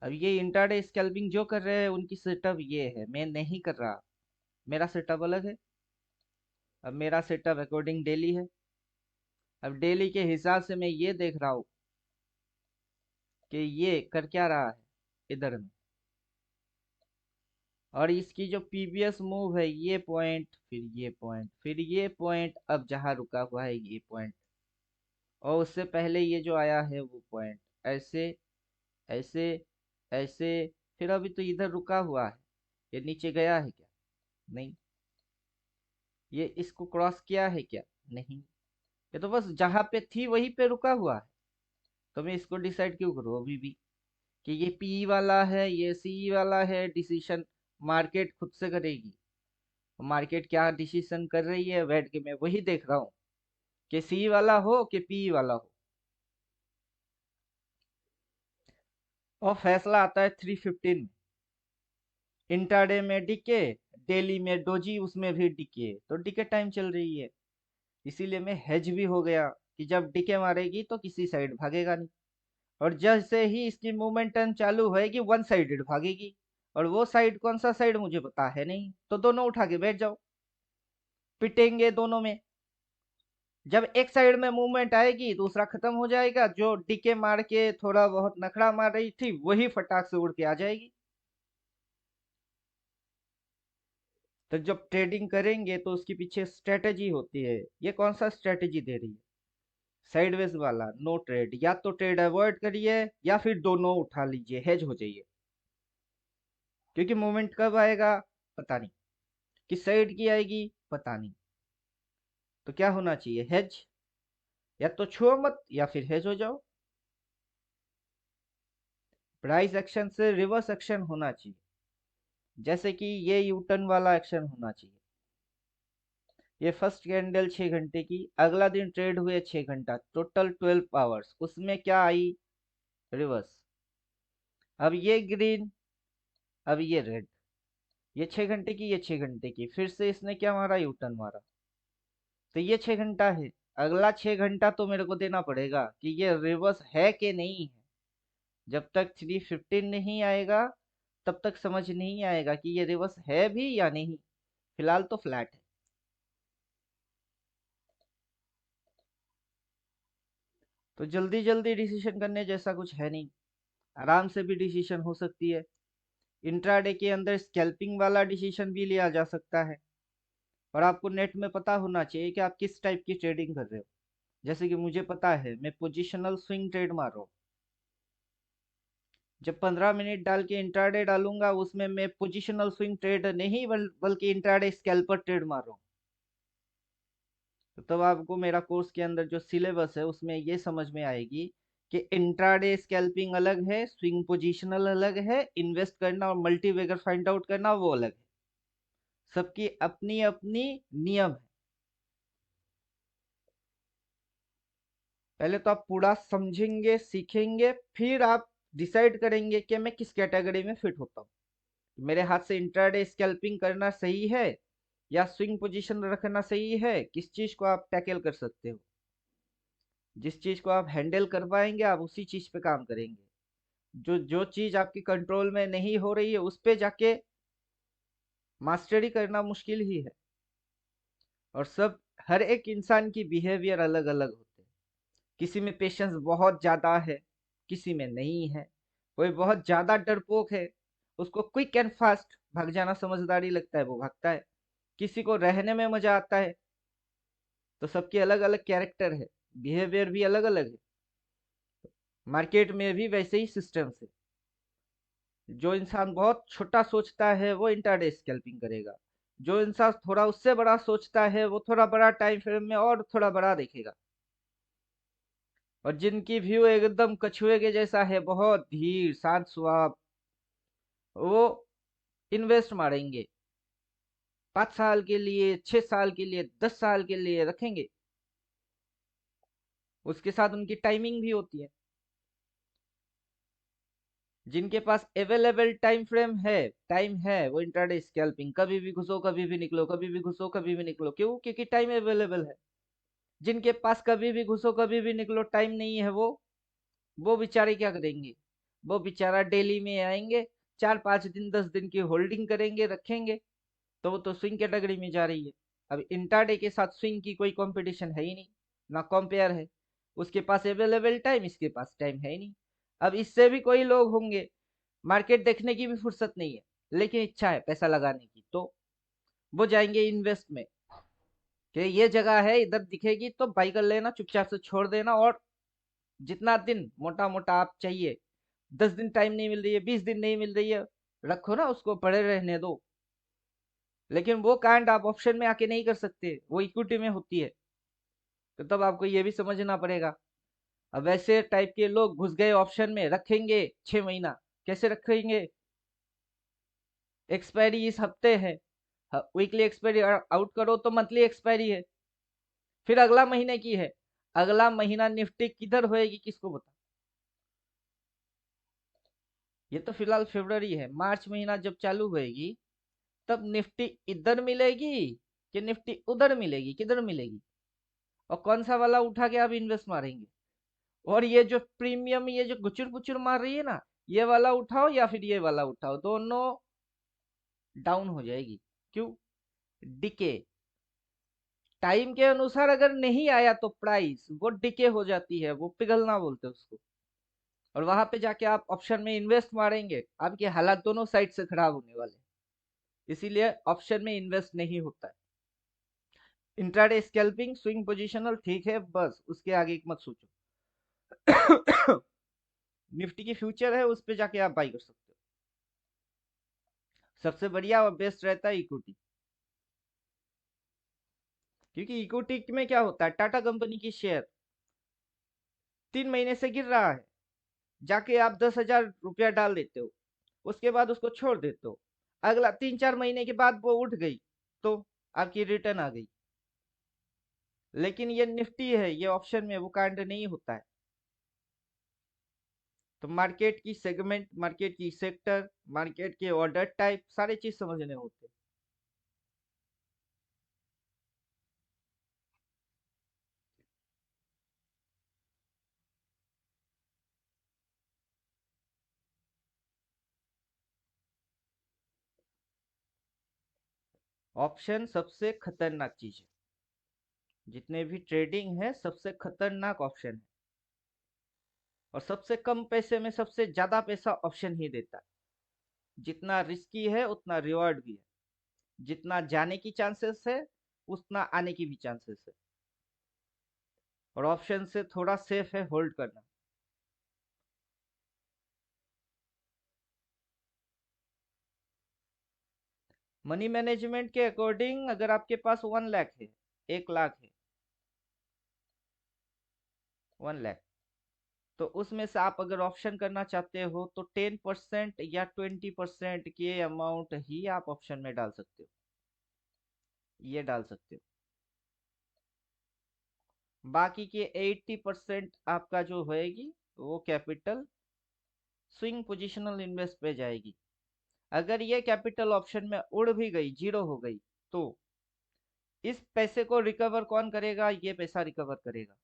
अब ये इंट्राडे स्कैल्पिंग जो कर रहे हैं उनकी सेटअप ये है, मैं नहीं कर रहा, मेरा सेटअप अलग है। अब मेरा सेटअप अकॉर्डिंग डेली है। अब डेली के हिसाब से मैं ये देख रहा हूँ कि ये कर क्या रहा है इधर में, और इसकी जो पीवीएस मूव है, ये पॉइंट फिर ये पॉइंट फिर ये पॉइंट, अब जहाँ रुका हुआ है ये पॉइंट, और उससे पहले ये जो आया है वो पॉइंट, ऐसे ऐसे ऐसे, फिर अभी तो इधर रुका हुआ है। ये नीचे गया है क्या? नहीं। ये इसको क्रॉस किया है क्या? नहीं। ये तो बस जहां पे थी वहीं पे रुका हुआ है। तो मैं इसको डिसाइड क्यों करूँ अभी भी कि ये पी वाला है ये सी वाला है? डिसीजन मार्केट खुद से करेगी। मार्केट क्या डिसीजन कर रही है बैठ के मैं वही देख रहा हूँ, कि सी वाला हो कि पी वाला हो, और फैसला आता है 3:15 में। इंट्राडे में डीके, डेली में डोजी, उसमें भी डीके, तो डीके टाइम चल रही है। इसीलिए मैं हेज भी हो गया कि जब डीके मारेगी तो किसी साइड भागेगा नहीं, और जैसे ही इसकी मोमेंटम चालू होएगी वन साइडेड भागेगी, और वो साइड कौन सा साइड मुझे पता है नहीं, तो दोनों उठा के बैठ जाओ, पिटेंगे दोनों में। जब एक साइड में मूवमेंट आएगी दूसरा खत्म हो जाएगा, जो डीके मार के थोड़ा बहुत नखड़ा मार रही थी वही फटाक से उड़ के आ जाएगी। तो जब ट्रेडिंग करेंगे तो उसके पीछे स्ट्रेटेजी होती है, ये कौन सा स्ट्रेटेजी दे रही है? साइडवेज वाला नो ट्रेड, या तो ट्रेड अवॉइड करिए या फिर दोनों उठा लीजिए, हेज हो जाइए, क्योंकि मूवमेंट कब आएगा पता नहीं, किस साइड की आएगी पता नहीं। तो क्या होना चाहिए, हेज, या तो छुओ मत या फिर हेज हो जाओ। प्राइस एक्शन से रिवर्स एक्शन होना चाहिए, जैसे कि ये यूटर्न वाला एक्शन होना चाहिए। ये फर्स्ट कैंडल 6 घंटे की, अगला दिन ट्रेड हुए 6 घंटा, टोटल 12 आवर्स, उसमें क्या आई, रिवर्स। अब ये ग्रीन, अब ये रेड, ये 6 घंटे की, ये 6 घंटे की, फिर से इसने क्या मारा, यूटर्न मारा। तो ये 6 घंटा है, अगला 6 घंटा तो मेरे को देना पड़ेगा कि ये रिवर्स है कि नहीं है। जब तक 315 नहीं आएगा तब तक समझ नहीं आएगा कि ये रिवर्स है भी या नहीं। फिलहाल तो फ्लैट है। तो जल्दी जल्दी डिसीजन करने जैसा कुछ है नहीं, आराम से भी डिसीजन हो सकती है। इंट्राडे के अंदर स्कैल्पिंग वाला डिसीजन भी लिया जा सकता है, और आपको नेट में पता होना चाहिए कि आप किस टाइप की ट्रेडिंग कर रहे हो। जैसे कि मुझे पता है मैं पोजिशनल स्विंग ट्रेड मार रहा हूँ, जब 15 मिनट डाल के इंट्राडे डालूंगा उसमें मैं पोजिशनल स्विंग ट्रेड नहीं बल्कि इंट्राडे स्कैल्पर ट्रेड मार रहा हूँ। तो तब आपको मेरा कोर्स के अंदर जो सिलेबस है उसमें ये समझ में आएगी कि इंट्राडे स्कैल्पिंग अलग है, स्विंग पोजिशनल अलग है, इन्वेस्ट करना और मल्टीवेगर फाइंड आउट करना वो अलग है। सबकी अपनी अपनी नियम है। पहले तो आप पूरा समझेंगे सीखेंगे, फिर आप डिसाइड करेंगे कि मैं किस कैटेगरी में फिट होता हूँ। मेरे हाथ से इंट्राडे स्कैल्पिंग करना सही है या स्विंग पोजीशन रखना सही है, किस चीज को आप टैकल कर सकते हो। जिस चीज को आप हैंडल कर पाएंगे आप उसी चीज पे काम करेंगे। जो जो चीज आपकी कंट्रोल में नहीं हो रही है उस पे जाके मास्टरी करना मुश्किल ही है। और सब, हर एक इंसान की बिहेवियर अलग अलग होते हैं। किसी में पेशेंस बहुत ज्यादा है, किसी में नहीं है। कोई बहुत ज्यादा डरपोक है, उसको क्विक एंड फास्ट भाग जाना समझदारी लगता है, वो भागता है। किसी को रहने में मजा आता है। तो सबके अलग अलग कैरेक्टर है, बिहेवियर भी अलग अलग है। मार्केट में भी वैसे ही सिस्टम है। जो इंसान बहुत छोटा सोचता है वो इंट्राडे स्कैल्पिंग करेगा, जो इंसान थोड़ा उससे बड़ा सोचता है वो थोड़ा बड़ा टाइम फ्रेम में और थोड़ा बड़ा देखेगा। और जिनकी व्यू एकदम कछुए के जैसा है, बहुत धीर शांत स्वभाव, वो इन्वेस्ट मारेंगे 5 साल के लिए, 6 साल के लिए, 10 साल के लिए रखेंगे। उसके साथ उनकी टाइमिंग भी होती है। जिनके पास अवेलेबल टाइम फ्रेम है, टाइम है, वो इंट्राडे स्कैल्पिंग कभी भी घुसो कभी भी निकलो, कभी भी घुसो कभी भी निकलो, क्यों, क्योंकि टाइम अवेलेबल है। जिनके पास कभी भी घुसो कभी भी निकलो टाइम नहीं है, वो बेचारे क्या करेंगे, वो बेचारा डेली में आएंगे, 4 5 दिन 10 दिन की होल्डिंग करेंगे, रखेंगे। तो वो तो स्विंग कैटेगरी में जा रही है। अब इंट्राडे के साथ स्विंग की कोई कंपटीशन है ही नहीं, ना कंपेयर है। उसके पास अवेलेबल टाइम, इसके पास टाइम है ही नहीं। अब इससे भी कोई लोग होंगे, मार्केट देखने की भी फुर्सत नहीं है लेकिन इच्छा है पैसा लगाने की, तो वो जाएंगे इन्वेस्ट में कि ये जगह है, इधर दिखेगी तो बाई कर लेना, चुपचाप से छोड़ देना। और जितना दिन मोटा मोटा आप चाहिए, 10 दिन टाइम नहीं मिल रही है, 20 दिन नहीं मिल रही है, रखो ना, उसको पड़े रहने दो। लेकिन वो कांड आप ऑप्शन में आके नहीं कर सकते, वो इक्विटी में होती है। तो तब आपको ये भी समझना पड़ेगा। अब वैसे टाइप के लोग घुस गए ऑप्शन में, रखेंगे 6 महीना, कैसे रखेंगे, एक्सपायरी इस हफ्ते है, वीकली एक्सपायरी आउट करो तो मंथली एक्सपायरी है, फिर अगला महीने की है। अगला महीना निफ्टी किधर होएगी किसको बता। ये तो फिलहाल फरवरी है, मार्च महीना जब चालू होएगी तब निफ्टी इधर मिलेगी कि निफ्टी उधर मिलेगी, किधर मिलेगी, और कौन सा वाला उठा के आप इन्वेस्ट मारेंगे। और ये जो प्रीमियम, ये जो गुचुर गुचुर मार रही है ना, ये वाला उठाओ या फिर ये वाला उठाओ, दोनों डाउन हो जाएगी। क्यों, डिके, टाइम के अनुसार अगर नहीं आया तो प्राइस वो डिके हो जाती है, वो पिघलना बोलते हैं उसको। और वहां पे जाके आप ऑप्शन में इन्वेस्ट मारेंगे, आपके हालात दोनों साइड से खराब होने वाले, इसीलिए ऑप्शन में इन्वेस्ट नहीं होता है। इंट्राडे स्कैल्पिंग, स्विंग पोजिशनल, ठीक है, बस उसके आगे मत सोचो। निफ्टी की फ्यूचर है, उस पे जाके आप बाई कर सकते हो। सबसे बढ़िया और बेस्ट रहता है इक्विटी, क्योंकि इक्विटी में क्या होता है, टाटा कंपनी की शेयर 3 महीने से गिर रहा है, जाके आप 10,000 रुपया डाल देते हो, उसके बाद उसको छोड़ देते हो, अगला 3-4 महीने के बाद वो उठ गई तो आपकी रिटर्न आ गई। लेकिन ये निफ्टी है, ये ऑप्शन में वो कांड नहीं होता है। तो मार्केट की सेगमेंट, मार्केट की सेक्टर, मार्केट के ऑर्डर टाइप, सारे चीज समझने होते हैं। ऑप्शन सबसे खतरनाक चीज है, जितने भी ट्रेडिंग है सबसे खतरनाक ऑप्शन है, और सबसे कम पैसे में सबसे ज्यादा पैसा ऑप्शन ही देता है। जितना रिस्की है उतना रिवॉर्ड भी है, जितना जाने की चांसेस है उतना आने की भी चांसेस है, और ऑप्शन से थोड़ा सेफ है होल्ड करना। मनी मैनेजमेंट के अकॉर्डिंग अगर आपके पास 1 लाख है, 1 लाख है, 1 लाख, तो उसमें से आप अगर ऑप्शन करना चाहते हो तो 10% या 20% के अमाउंट ही आप ऑप्शन में डाल सकते हो, ये डाल सकते हो। बाकी के 80% आपका जो होएगी वो कैपिटल स्विंग पोजिशनल इन्वेस्ट पे जाएगी। अगर ये कैपिटल ऑप्शन में उड़ भी गई, जीरो हो गई, तो इस पैसे को रिकवर कौन करेगा, ये पैसा रिकवर करेगा,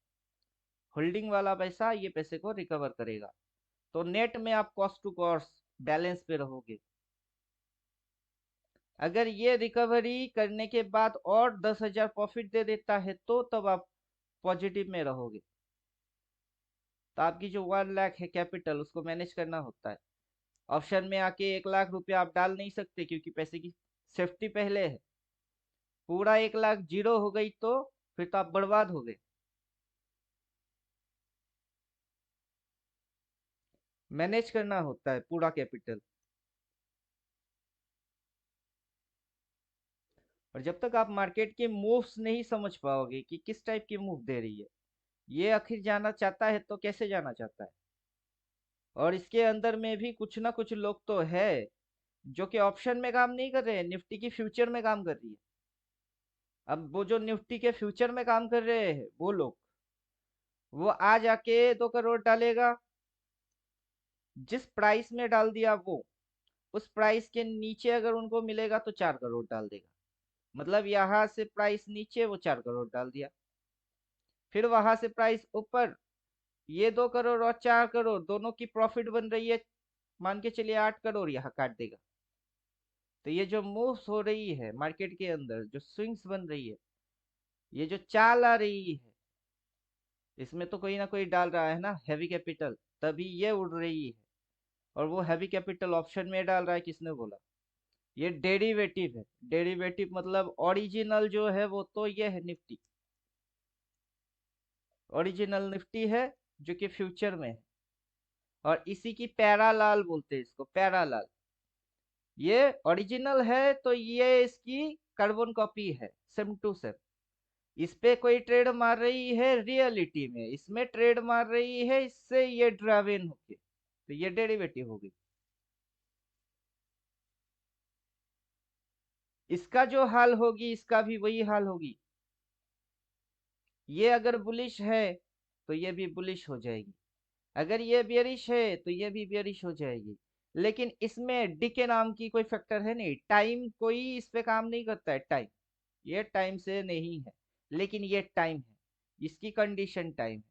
होल्डिंग वाला पैसा ये पैसे को रिकवर करेगा। तो नेट में आप कॉस्ट टू कॉस्ट बैलेंस पे रहोगे। अगर ये रिकवरी करने के बाद और 10,000 प्रॉफिट दे देता है तो तब आप पॉजिटिव में रहोगे। तो आपकी जो 1 लाख है कैपिटल, उसको मैनेज करना होता है। ऑप्शन में आके 1 लाख रुपया आप डाल नहीं सकते, क्योंकि पैसे की सेफ्टी पहले है। पूरा 1 लाख जीरो हो गई तो फिर तो आप बर्बाद हो गए। मैनेज करना होता है पूरा कैपिटल। और जब तक आप मार्केट के मूव्स नहीं समझ पाओगे कि किस टाइप की मूव दे रही है, ये आखिर जाना चाहता है तो कैसे जाना चाहता है। और इसके अंदर में भी कुछ ना कुछ लोग तो है जो कि ऑप्शन में काम नहीं कर रहे हैं, निफ्टी की फ्यूचर में काम कर रही है। अब वो जो निफ्टी के फ्यूचर में काम कर रहे हैं वो लोग, वो आज आके 2 करोड़ डालेगा, जिस प्राइस में डाल दिया वो उस प्राइस के नीचे अगर उनको मिलेगा तो 4 करोड़ डाल देगा। मतलब यहाँ से प्राइस नीचे, वो 4 करोड़ डाल दिया, फिर वहां से प्राइस ऊपर, ये 2 करोड़ और 4 करोड़ दोनों की प्रॉफिट बन रही है, मान के चलिए 8 करोड़ यहाँ काट देगा। तो ये जो मूव्स हो रही है मार्केट के अंदर, जो स्विंग्स बन रही है, ये जो चाल आ रही है, इसमें तो कोई ना कोई डाल रहा है ना हैवी कैपिटल, तभी ये उड़ रही है। और वो हैवी कैपिटल ऑप्शन में डाल रहा है, किसने बोला? ये डेरिवेटिव है। डेरिवेटिव मतलब ओरिजिनल जो है वो तो ये है निफ्टी, ओरिजिनल निफ्टी है जो कि फ्यूचर में है, और इसी की पैरालाल बोलते हैं, इसको पैरालाल। ये ओरिजिनल है तो ये इसकी कार्बन कॉपी है, सेम टू सेम। इस पे कोई ट्रेड मार रही है रियलिटी में, इसमें ट्रेड मार रही है, इससे ये ड्राविन होके, तो ये डेरिवेटिव होगी। इसका जो हाल होगी इसका भी वही हाल होगी। ये अगर बुलिश है तो ये भी बुलिश हो जाएगी, अगर ये बियरिश है तो ये भी बियरिश हो जाएगी। लेकिन इसमें डीके नाम की कोई फैक्टर है नहीं, टाइम कोई इस पे काम नहीं करता है, टाइम, ये टाइम से नहीं है, लेकिन ये टाइम है, इसकी कंडीशन टाइम है।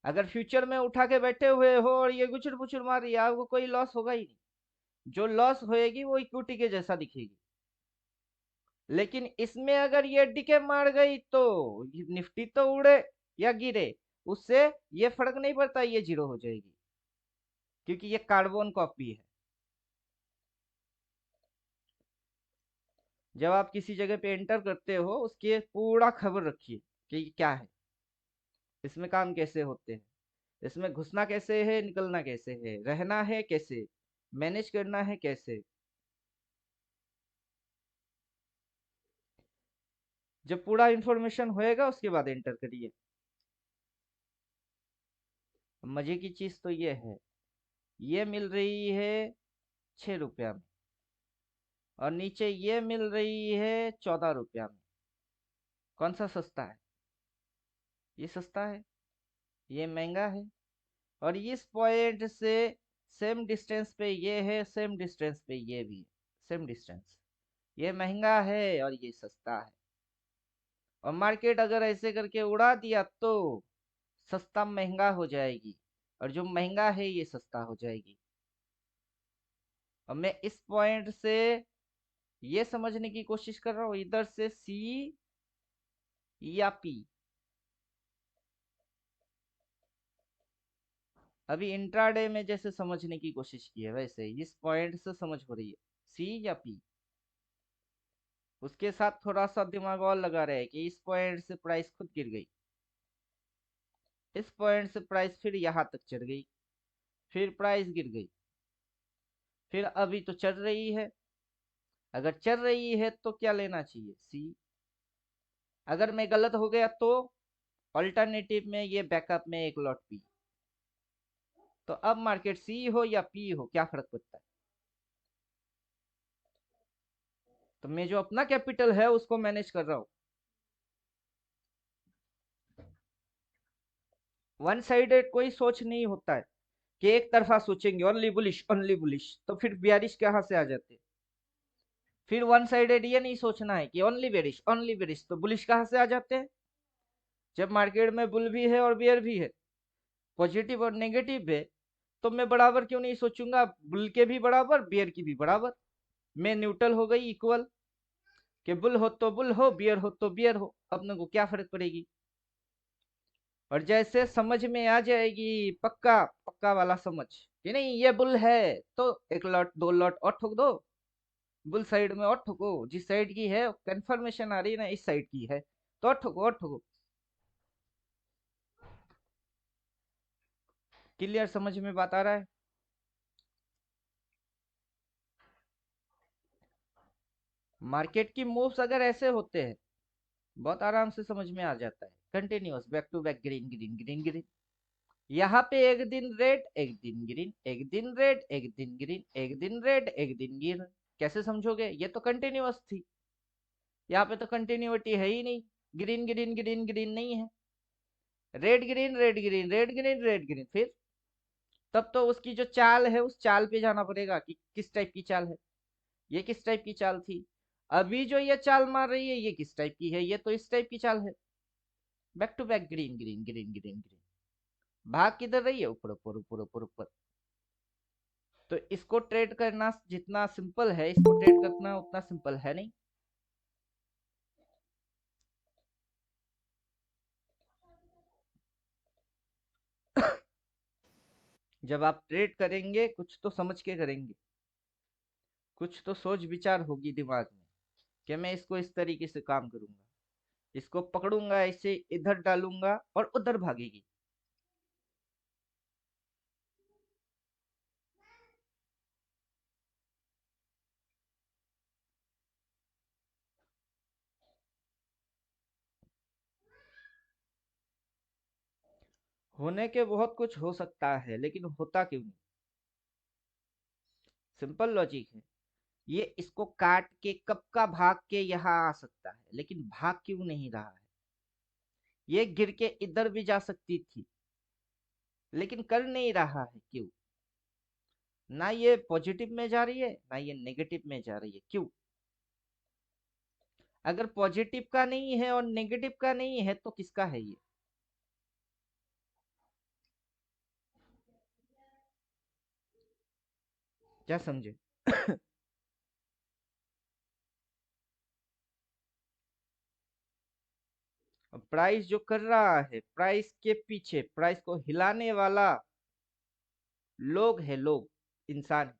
अगर फ्यूचर में उठा के बैठे हुए हो और ये गुचड़ पुचड़ मार रही है, आपको कोई लॉस होगा ही नहीं, जो लॉस होएगी वो इक्विटी के जैसा दिखेगी। लेकिन इसमें अगर ये डीके मार गई तो निफ्टी तो उड़े या गिरे, उससे ये फर्क नहीं पड़ता, ये जीरो हो जाएगी, क्योंकि ये कार्बन कॉपी है। जब आप किसी जगह पे एंटर करते हो उसके पूरा खबर रखिए कि ये क्या है, इसमें काम कैसे होते हैं, इसमें घुसना कैसे है, निकलना कैसे है, रहना है कैसे, मैनेज करना है कैसे। जब पूरा इंफॉर्मेशन होएगा उसके बाद एंटर करिए। मजे की चीज तो ये है, ये मिल रही है 6 रुपया में और नीचे ये मिल रही है 14 रुपया में। कौन सा सस्ता है? ये सस्ता है, ये महंगा है। और इस पॉइंट से सेम डिस्टेंस पे ये है, सेम डिस्टेंस पे ये भी है, सेम डिस्टेंस। ये महंगा है और ये सस्ता है। और मार्केट अगर ऐसे करके उड़ा दिया तो सस्ता महंगा हो जाएगी और जो महंगा है ये सस्ता हो जाएगी। और मैं इस पॉइंट से ये समझने की कोशिश कर रहा हूँ, इधर से सी या पी। अभी इंट्राडे में जैसे समझने की कोशिश की है वैसे इस पॉइंट से समझ हो रही है, सी या पी। उसके साथ थोड़ा सा दिमाग और लगा रहे हैं कि इस पॉइंट से प्राइस खुद गिर गई, इस पॉइंट से प्राइस फिर यहाँ तक चढ़ गई, फिर प्राइस गिर गई, फिर अभी तो चढ़ रही है। अगर चढ़ रही है तो क्या लेना चाहिए? सी। अगर मैं गलत हो गया तो अल्टरनेटिव में ये बैकअप में एक लॉट पी। तो अब मार्केट सी हो या पी हो क्या फर्क पड़ता है? तो मैं जो अपना कैपिटल है उसको मैनेज कर रहा हूं। वन साइडेड कोई सोच नहीं होता है कि एक तरफा सोचेंगे ओनली बुलिश, तो फिर बियरिश कहां से आ जाते? फिर वन साइडेड ये नहीं सोचना है कि ओनली बेरिश, तो बुलिश कहां से आ जाते हैं? जब मार्केट में बुल भी है और बियर भी है, पॉजिटिव और नेगेटिव है, तो मैं बराबर क्यों नहीं सोचूंगा? बुल के भी बराबर, बियर की भी बराबर। मैं न्यूट्रल हो गई, इक्वल, कि बुल हो तो बुल हो, बियर हो तो बियर हो, अपने को क्या फर्क पड़ेगी? और जैसे समझ में आ जाएगी पक्का पक्का वाला समझ कि नहीं ये बुल है, तो एक लॉट दो लॉट और ठोक दो, बुल साइड में और ठोको, जिस साइड की है कंफर्मेशन आ रही है ना इस साइड की है, तो और ठोको और ठोको। क्लियर? समझ में बात आ रहा है? मार्केट की मूव्स अगर ऐसे होते हैं बहुत आराम से समझ में आ जाता है। Continuous back to back, green green green green. यहाँ पे एक दिन रेड, एक दिन ग्रीन, एक दिन रेड, एक दिन ग्रीन, एक दिन रेड, एक दिन ग्रीन। कैसे समझोगे? ये तो कंटिन्यूअस थी, यहाँ पे तो कंटिन्यूटी है ही नहीं। ग्रीन ग्रीन ग्रीन ग्रीन नहीं है, red green red green red green red green. फिर तब तो उसकी जो चाल है उस चाल पे जाना पड़ेगा कि किस टाइप की चाल है। ये किस टाइप की चाल थी? अभी जो ये चाल मार रही है ये किस टाइप की है? ये तो इस टाइप की चाल है। Back to back, green green green green green. भाग किधर रही है? ऊपर ऊपर ऊपर ऊपर ऊपर। तो इसको ट्रेड करना जितना सिंपल है, इसको ट्रेड करना उतना सिंपल है नहीं। जब आप ट्रेड करेंगे कुछ तो समझ के करेंगे, कुछ तो सोच विचार होगी दिमाग में कि मैं इसको इस तरीके से काम करूंगा, इसको पकड़ूंगा, इसे इधर डालूंगा और उधर भागेगी। होने के बहुत कुछ हो सकता है लेकिन होता क्यों नहीं? सिंपल लॉजिक है। ये इसको काट के कब का भाग के यहाँ आ सकता है लेकिन भाग क्यों नहीं रहा है? ये गिर के इधर भी जा सकती थी लेकिन कर नहीं रहा है, क्यों? ना ये पॉजिटिव में जा रही है ना ये नेगेटिव में जा रही है, क्यों? अगर पॉजिटिव का नहीं है और नेगेटिव का नहीं है तो किसका है ये? क्या समझे? प्राइस जो कर रहा है, प्राइस के पीछे प्राइस को हिलाने वाला लोग है, लोग, इंसान।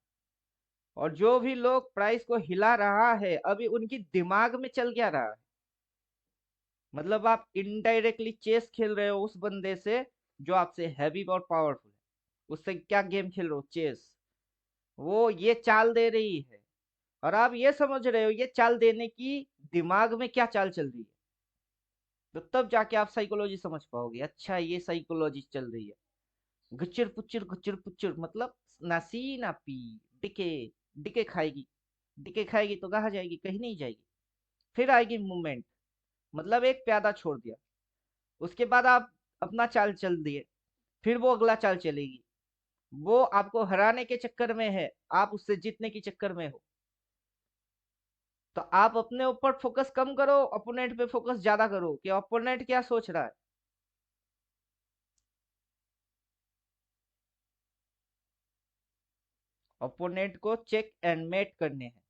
और जो भी लोग प्राइस को हिला रहा है अभी उनकी दिमाग में चल क्या रहा है, मतलब आप इनडायरेक्टली चेस खेल रहे हो उस बंदे से जो आपसे हैवी और पावरफुल है, उससे क्या गेम खेल रहे हो, चेस। वो ये चाल दे रही है और आप ये समझ रहे हो ये चाल देने की दिमाग में क्या चाल चल रही है, तो तब जाके आप साइकोलॉजी समझ पाओगे, अच्छा ये साइकोलॉजी चल रही है। गुच्चर पुच्चर मतलब ना सी ना पी, डिके, डिके खाएगी, डिके खाएगी तो कहाँ जाएगी, कहीं नहीं जाएगी। फिर आएगी मूवमेंट, मतलब एक प्यादा छोड़ दिया, उसके बाद आप अपना चाल चल दिए, फिर वो अगला चाल चलेगी। वो आपको हराने के चक्कर में है, आप उससे जीतने के चक्कर में हो। तो आप अपने ऊपर फोकस कम करो, अपोनेंट पे फोकस ज्यादा करो कि अपोनेंट क्या सोच रहा है। अपोनेंट को चेक एंड मेट करने हैं,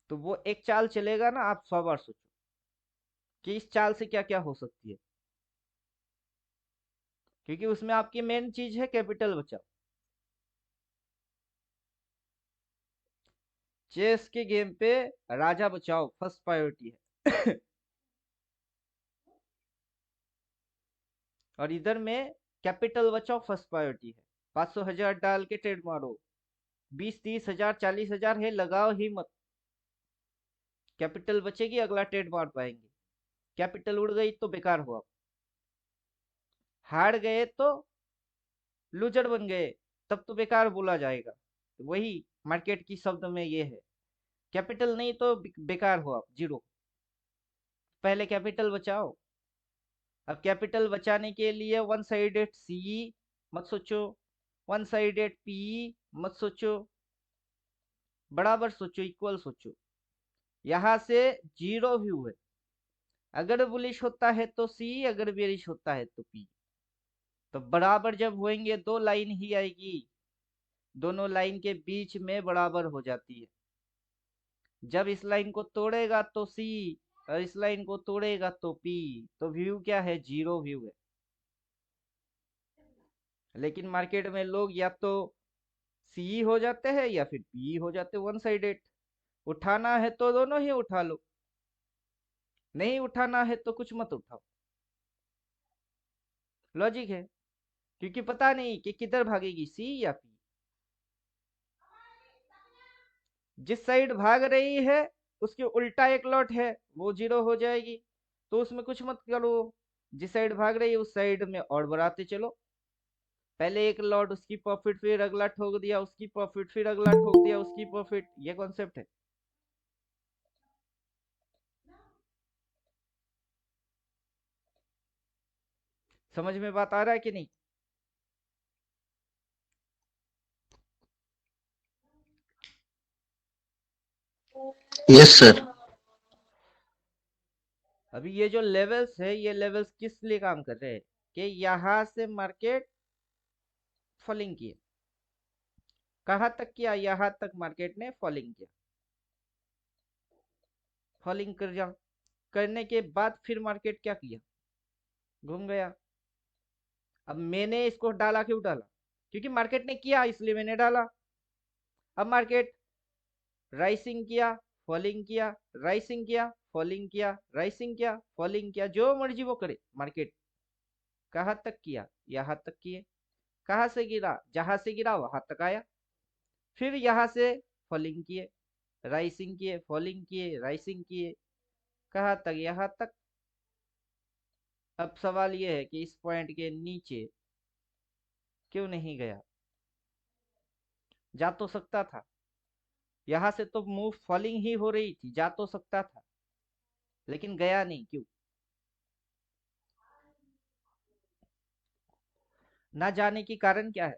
तो वो एक चाल चलेगा ना, आप 100 बार सोचो कि इस चाल से क्या क्या हो सकती है, क्योंकि उसमें आपकी मेन चीज है कैपिटल बचाओ। चेस के गेम पे राजा बचाओ फर्स्ट प्रायोरिटी है और इधर में कैपिटल बचाओ फर्स्ट प्रायोरिटी है। 500,000 डाल के ट्रेड मारो, 20-30 हजार 40 हजार है, लगाओ ही मत, कैपिटल बचेगी, अगला ट्रेड मार पाएंगे। कैपिटल उड़ गई तो बेकार हुआ, हार गए तो लूजर बन गए, तब तो बेकार बोला जाएगा। वही मार्केट की शब्द में ये है, कैपिटल नहीं तो बेकार हुआ, जीरो। पहले कैपिटल बचाओ। अब कैपिटल बचाने के लिए वन साइडेड सी मत सोचो, वन साइडेड पी मत सोचो, बराबर सोचो, इक्वल सोचो। यहां से जीरो व्यू है, अगर बुलिश होता है तो सी, अगर बेरिश होता है तो पी। तो बराबर जब होंगे दो लाइन ही आएगी, दोनों लाइन के बीच में बराबर हो जाती है। जब इस लाइन को तोड़ेगा तो सी और इस लाइन को तोड़ेगा तो पी, तो व्यू क्या है, जीरो व्यू है। लेकिन मार्केट में लोग या तो सी हो जाते हैं या फिर पी हो जाते हैं, वन साइडेड। उठाना है तो दोनों ही उठा लो, नहीं उठाना है तो कुछ मत उठाओ। लॉजिक है, क्योंकि पता नहीं कि किधर भागेगी, सी या पी। जिस साइड भाग रही है उसके उल्टा एक लॉट है, वो जीरो हो जाएगी, तो उसमें कुछ मत करो। जिस साइड भाग रही है उस साइड में और बढ़ाते चलो, पहले एक लॉट उसकी प्रॉफिट, फिर अगला ठोक दिया उसकी प्रॉफिट, फिर अगला ठोक दिया उसकी प्रॉफिट, ये कॉन्सेप्ट है। समझ में बात आ रहा है कि नहीं? Yes sir. अभी ये जो लेवल्स है, ये लेवल्स किस लिए काम कर रहे हैं, कि यहां से मार्केट फॉलिंग किए, कहां तक किया, यहां तक मार्केट ने फॉलिंग किया, फॉलिंग कर जा करने के बाद फिर मार्केट क्या किया, घूम गया। अब मैंने इसको डाला, क्यों डाला, क्योंकि मार्केट ने किया इसलिए मैंने डाला। अब मार्केट राइसिंग किया, फॉलिंग किया, राइसिंग किया, फॉलिंग किया, राइसिंग किया, फॉलिंग किया, जो मर्जी वो करे मार्केट। कहां तक किया, यहां तक किए। कहां से गिरा, जहां से गिरा वहां तक आया, फिर यहां से फॉलिंग किए, राइसिंग किए, फॉलिंग किए, राइसिंग किए, कहां तक, यहां तक। अब सवाल ये है कि इस पॉइंट के नीचे क्यों नहीं गया, जा तो सकता था, यहां से तो मूव फॉलिंग ही हो रही थी, जा तो सकता था, लेकिन गया नहीं, क्यों? ना जाने की कारण क्या है,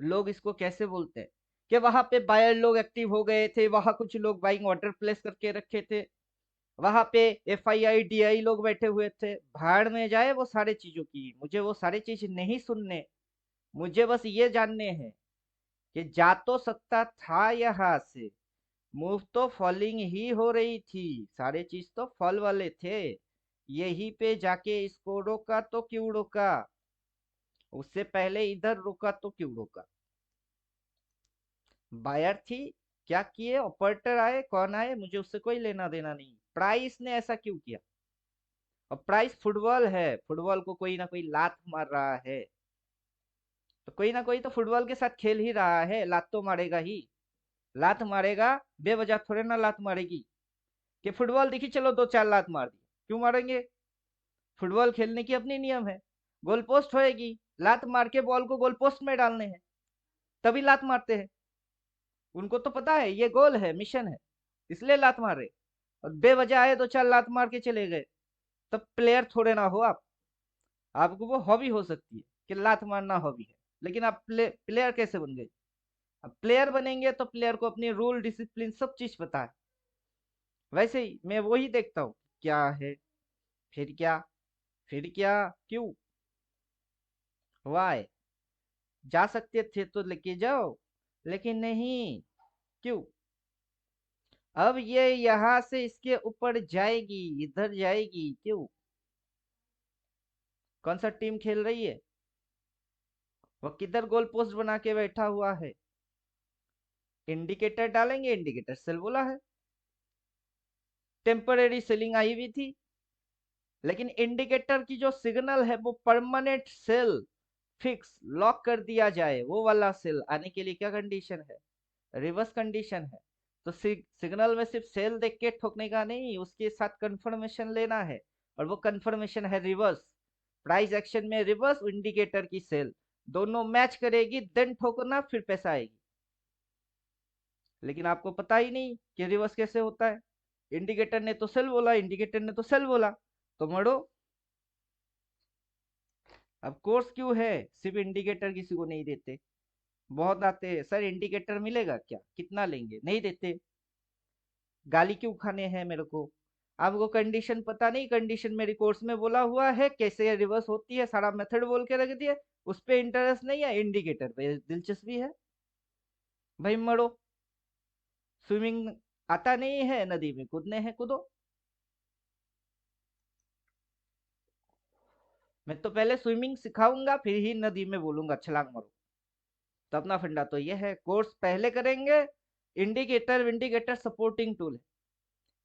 लोग इसको कैसे बोलते हैं कि वहां पे बायर लोग एक्टिव हो गए थे, वहां कुछ लोग बाइंग ऑर्डर प्लेस करके रखे थे, वहां पे FII DI लोग बैठे हुए थे। भाड़ में जाए वो सारे चीजों की, मुझे वो सारे चीज नहीं सुनने, मुझे बस ये जानने हैं कि जा तो सकता था यहाँ से, मूव तो फॉलिंग ही हो रही थी, सारे चीज तो फॉल वाले थे, यहीं पे जाके इसको रोका तो क्यों रोका, उससे पहले इधर रोका तो क्यों रोका। बायर थी, क्या किए, ऑपरेटर आए, कौन आए, मुझे उससे कोई लेना देना नहीं। प्राइस ने ऐसा क्यों किया? और प्राइस फुटबॉल है, फुटबॉल को कोई ना कोई लात मार रहा है, तो कोई ना कोई तो फुटबॉल के साथ खेल ही रहा है, लात तो मारेगा ही। लात मारेगा, बेवजह थोड़े ना लात मारेगी। कि फुटबॉल दिखी, चलो दो चार लात मार दी, क्यों मारेंगे? फुटबॉल खेलने की अपनी नियम है। गोल पोस्ट होएगी, लात मार के बॉल को गोल पोस्ट में डालने हैं, तभी लात मारते हैं। उनको तो पता है ये गोल है, मिशन है, इसलिए लात मार रहे। और बेवजह आए दो चार लात मार के चले गए, तब प्लेयर थोड़े ना हो आप। आपको वो हॉबी हो सकती है कि लात मारना हॉबी है, लेकिन आप प्लेयर कैसे बन गए? अब प्लेयर बनेंगे तो प्लेयर को अपनी रूल डिसिप्लिन सब चीज पता है। वैसे ही मैं वही देखता हूँ, क्या है, फिर क्या, फिर क्या, क्यों, वाई, जा सकते थे तो लेके जाओ, लेकिन नहीं, क्यों? अब ये यहाँ से इसके ऊपर जाएगी, इधर जाएगी, क्यों? कौन सा टीम खेल रही है? वो किधर गोल पोस्ट बना के बैठा हुआ है? इंडिकेटर डालेंगे, इंडिकेटर सेल बोला है। टेम्परेरी सेलिंग आई हुई थी, लेकिन इंडिकेटर की जो सिग्नल है वो परमानेंट सेल, फिक्स लॉक कर दिया जाए, वो वाला सेल आने के लिए क्या कंडीशन है? रिवर्स कंडीशन है। तो सिग्नल में सिर्फ सेल देख के ठोकने का नहीं, उसके साथ कंफर्मेशन लेना है, और वो कंफर्मेशन है रिवर्स। प्राइस एक्शन में रिवर्स, इंडिकेटर की सेल, दोनों मैच करेगी, देन ठोकना, फिर पैसा आएगी। लेकिन आपको पता ही नहीं कि रिवर्स कैसे होता है। इंडिकेटर ने तो सेल बोला, इंडिकेटर ने तो सेल बोला, तो मरो। अब कोर्स क्यों है सिर्फ इंडिकेटर किसी को नहीं देते? बहुत आते हैं, सर इंडिकेटर मिलेगा क्या, कितना लेंगे, नहीं देते। गाली क्यों खाने हैं मेरे को? आपको कंडीशन पता नहीं, कंडीशन मेरी कोर्स में बोला हुआ है कैसे रिवर्स होती है, सारा मेथड बोल के रख दिया। उस पे इंटरेस्ट नहीं है, इंडिकेटर पे दिलचस्पी है, भाई मरो। स्विमिंग आता नहीं है, नदी में कूदने हैं, कूदो। मैं तो पहले स्विमिंग सिखाऊंगा, फिर ही नदी में बोलूंगा छलांग मारो। तो अपना फंडा तो ये है, कोर्स पहले करेंगे। इंडिकेटर विंडिकेटर सपोर्टिंग टूल है।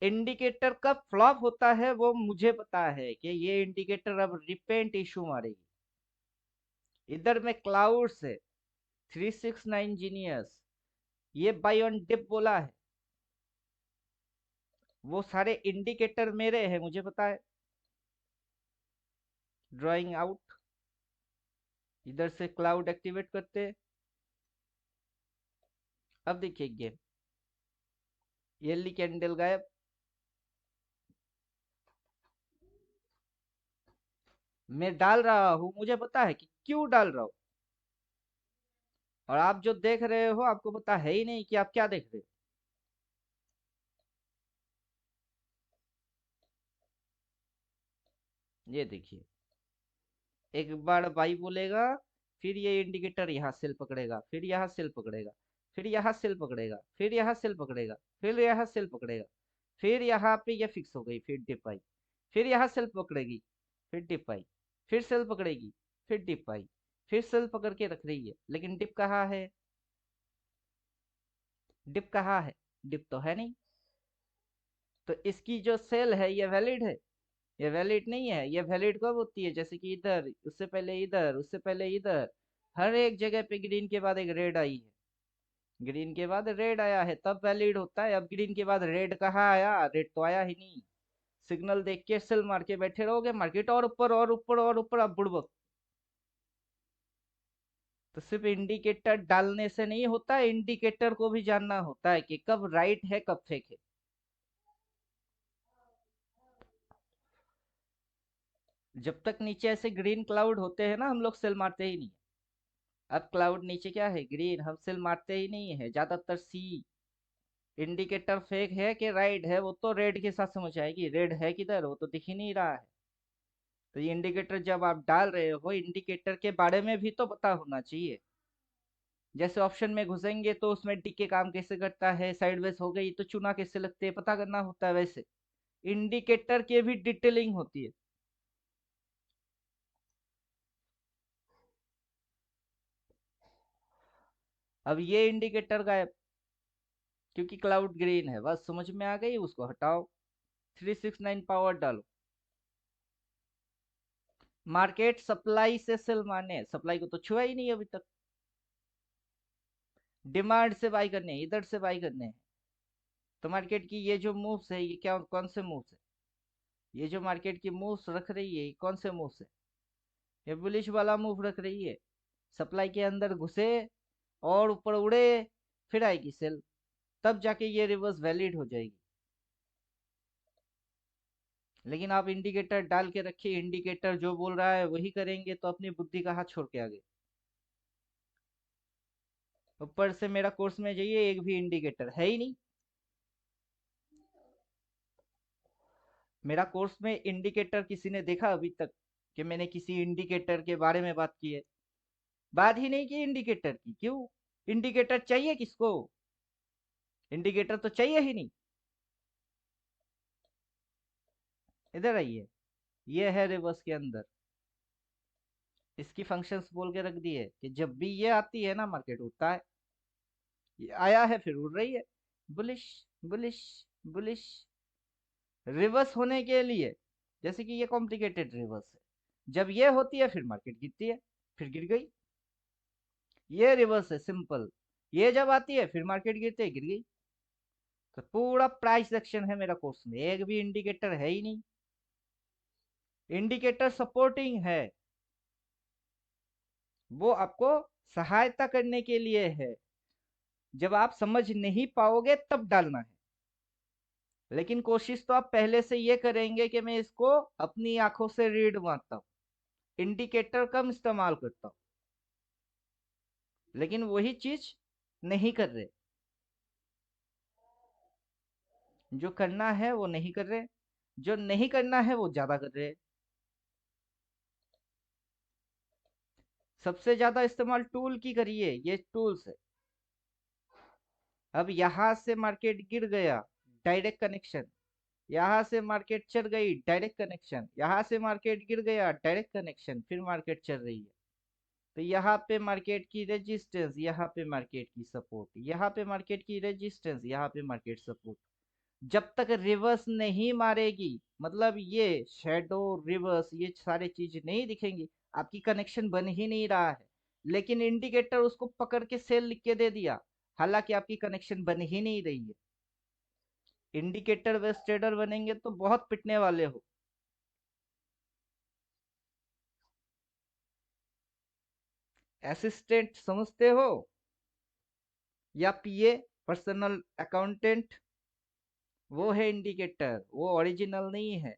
इंडिकेटर कब फ्लॉप होता है वो मुझे पता है कि ये इंडिकेटर अब रिपेंट इशू मारेगी। इधर में क्लाउड से 369 इंजीनियर्स, ये बाय ऑन डिप बोला है, वो सारे इंडिकेटर मेरे हैं, मुझे पता है। ड्राइंग आउट, इधर से क्लाउड एक्टिवेट करते। अब देखिए गेम, येली कैंडल गायब। मैं डाल रहा हूं, मुझे पता है कि क्यों डाल रहा हूं। और आप जो देख रहे हो, आपको पता है ही नहीं कि आप क्या देख रहे हो। ये देखिए, एक बार बाई बोलेगा, फिर ये इंडिकेटर यहाँ सेल पकड़ेगा, फिर यहाँ सेल पकड़ेगा, फिर यहाँ सेल पकड़ेगा, फिर यहाँ सेल पकड़ेगा, फिर यहाँ सेल पकड़ेगा, फिर यहाँ पे ये फिक्स हो गई, फिर डिप आई, फिर यहाँ सेल पकड़ेगी, फिर डिप आई, फिर सेल पकड़ेगी, फिर डिप आई, फिर सेल पकड़ के रख रही है, लेकिन डिप कहाँ है? डिप कहाँ है? डिप तो है नहीं। तो इसकी जो सेल है ये वैलिड है? ये वैलिड नहीं है। ये वैलिड कब होती है? जैसे कि इधर, उससे पहले इधर, उससे पहले इधर, हर एक जगह पे ग्रीन के बाद एक रेड आई है, ग्रीन के बाद रेड आया है, तब वैलिड होता है। अब ग्रीन के बाद रेड कहाँ आया? रेड तो आया ही नहीं। सिग्नल देख के सेल मार के बैठे रहोगे, मार्केट और ऊपर और ऊपर और ऊपर, अब बुड़बक। तो सिर्फ इंडिकेटर डालने से नहीं होता, इंडिकेटर को भी जानना होता है कि कब राइट है कब फेक है। जब तक नीचे ऐसे ग्रीन क्लाउड होते हैं ना, हम लोग सेल मारते ही नहीं। अब क्लाउड नीचे क्या है? ग्रीन, हम सेल मारते ही नहीं है ज्यादातर। सी इंडिकेटर फेक है कि राइट है, वो तो रेड के साथ समझ आएगी। रेड है किधर, वो तो दिख ही नहीं रहा है। तो ये इंडिकेटर जब आप डाल रहे हो, इंडिकेटर के बारे में भी तो पता होना चाहिए। जैसे ऑप्शन में घुसेंगे तो उसमें टिक काम कैसे करता है, साइडवेज हो गई तो चुना कैसे लगते हैं, पता करना होता है। वैसे इंडिकेटर की भी डिटेलिंग होती है। अब ये इंडिकेटर गायब, क्योंकि क्लाउड ग्रीन है, बस समझ में आ गई, उसको हटाओ, 369 पावर डालो। मार्केट सप्लाई से सेल माने, सप्लाई को तो छुआ ही नहीं अभी तक, डिमांड से बाई करने, इधर से बाई करने हैं। तो मार्केट की ये जो मूव्स है, ये क्या कौन से मूव्स है? ये जो मार्केट की मूव्स रख रही है, ये कौन से मूव्स है? ये बुलिश वाला मूव रख रही है। सप्लाई के अंदर घुसे और ऊपर उड़े, फिर आएगी सेल, तब जाके ये रिवर्स वैलिड हो जाएगी। लेकिन आप इंडिकेटर डाल के रखिए, इंडिकेटर जो बोल रहा है वही करेंगे, तो अपनी बुद्धि का हाथ छोड़ के आगे। ऊपर से मेरा कोर्स में जाइए, एक भी इंडिकेटर है ही नहीं। मेरा कोर्स में इंडिकेटर किसी ने देखा अभी तक कि मैंने किसी इंडिकेटर के बारे में बात की है? बात ही नहीं की इंडिकेटर की। क्यों? इंडिकेटर चाहिए किसको? इंडिकेटर तो चाहिए ही नहीं। इधर आइए, ये है रिवर्स के अंदर, इसकी फंक्शंस बोल के रख दिए कि जब भी ये आती है ना, मार्केट उठता है, ये आया है फिर उड़ रही है, बुलिश बुलिश बुलिश। रिवर्स होने के लिए, जैसे कि ये कॉम्प्लिकेटेड रिवर्स है, जब ये होती है फिर मार्केट गिरती है, फिर गिर गई। ये रिवर्स है सिंपल, ये जब आती है फिर मार्केट गिरते गिर गई। तो पूरा प्राइस एक्शन है मेरा कोर्स में, एक भी इंडिकेटर है ही नहीं। इंडिकेटर सपोर्टिंग है, वो आपको सहायता करने के लिए है, जब आप समझ नहीं पाओगे तब डालना है। लेकिन कोशिश तो आप पहले से ये करेंगे कि मैं इसको अपनी आंखों से रीड मारता हूँ, इंडिकेटर कम इस्तेमाल करता हूँ, लेकिन वही चीज नहीं कर रहे। जो करना है वो नहीं कर रहे, जो नहीं करना है वो ज्यादा कर रहे। सबसे ज्यादा इस्तेमाल टूल की करिए, ये टूल्स है। अब यहां से मार्केट गिर गया, डायरेक्ट कनेक्शन, यहां से मार्केट चढ़ गई, डायरेक्ट कनेक्शन, यहां से मार्केट गिर गया, डायरेक्ट कनेक्शन, फिर मार्केट चल रही है। तो यहाँ पे मार्केट की रेजिस्टेंस, यहाँ पे मार्केट की सपोर्ट, यहाँ पे मार्केट की रेजिस्टेंस, यहाँ पे मार्केट सपोर्ट। जब तक रिवर्स नहीं मारेगी, मतलब ये शेडो रिवर्स ये सारे चीज नहीं दिखेंगी, आपकी कनेक्शन बन ही नहीं रहा है। लेकिन इंडिकेटर उसको पकड़ के सेल लिख के दे दिया, हालांकि आपकी कनेक्शन बन ही नहीं रही है। इंडिकेटर बेस्ड ट्रेडर बनेंगे तो बहुत पिटने वाले हो। असिस्टेंट समझते हो, या पीए, पर्सनल अकाउंटेंट, वो है इंडिकेटर, वो ओरिजिनल नहीं है।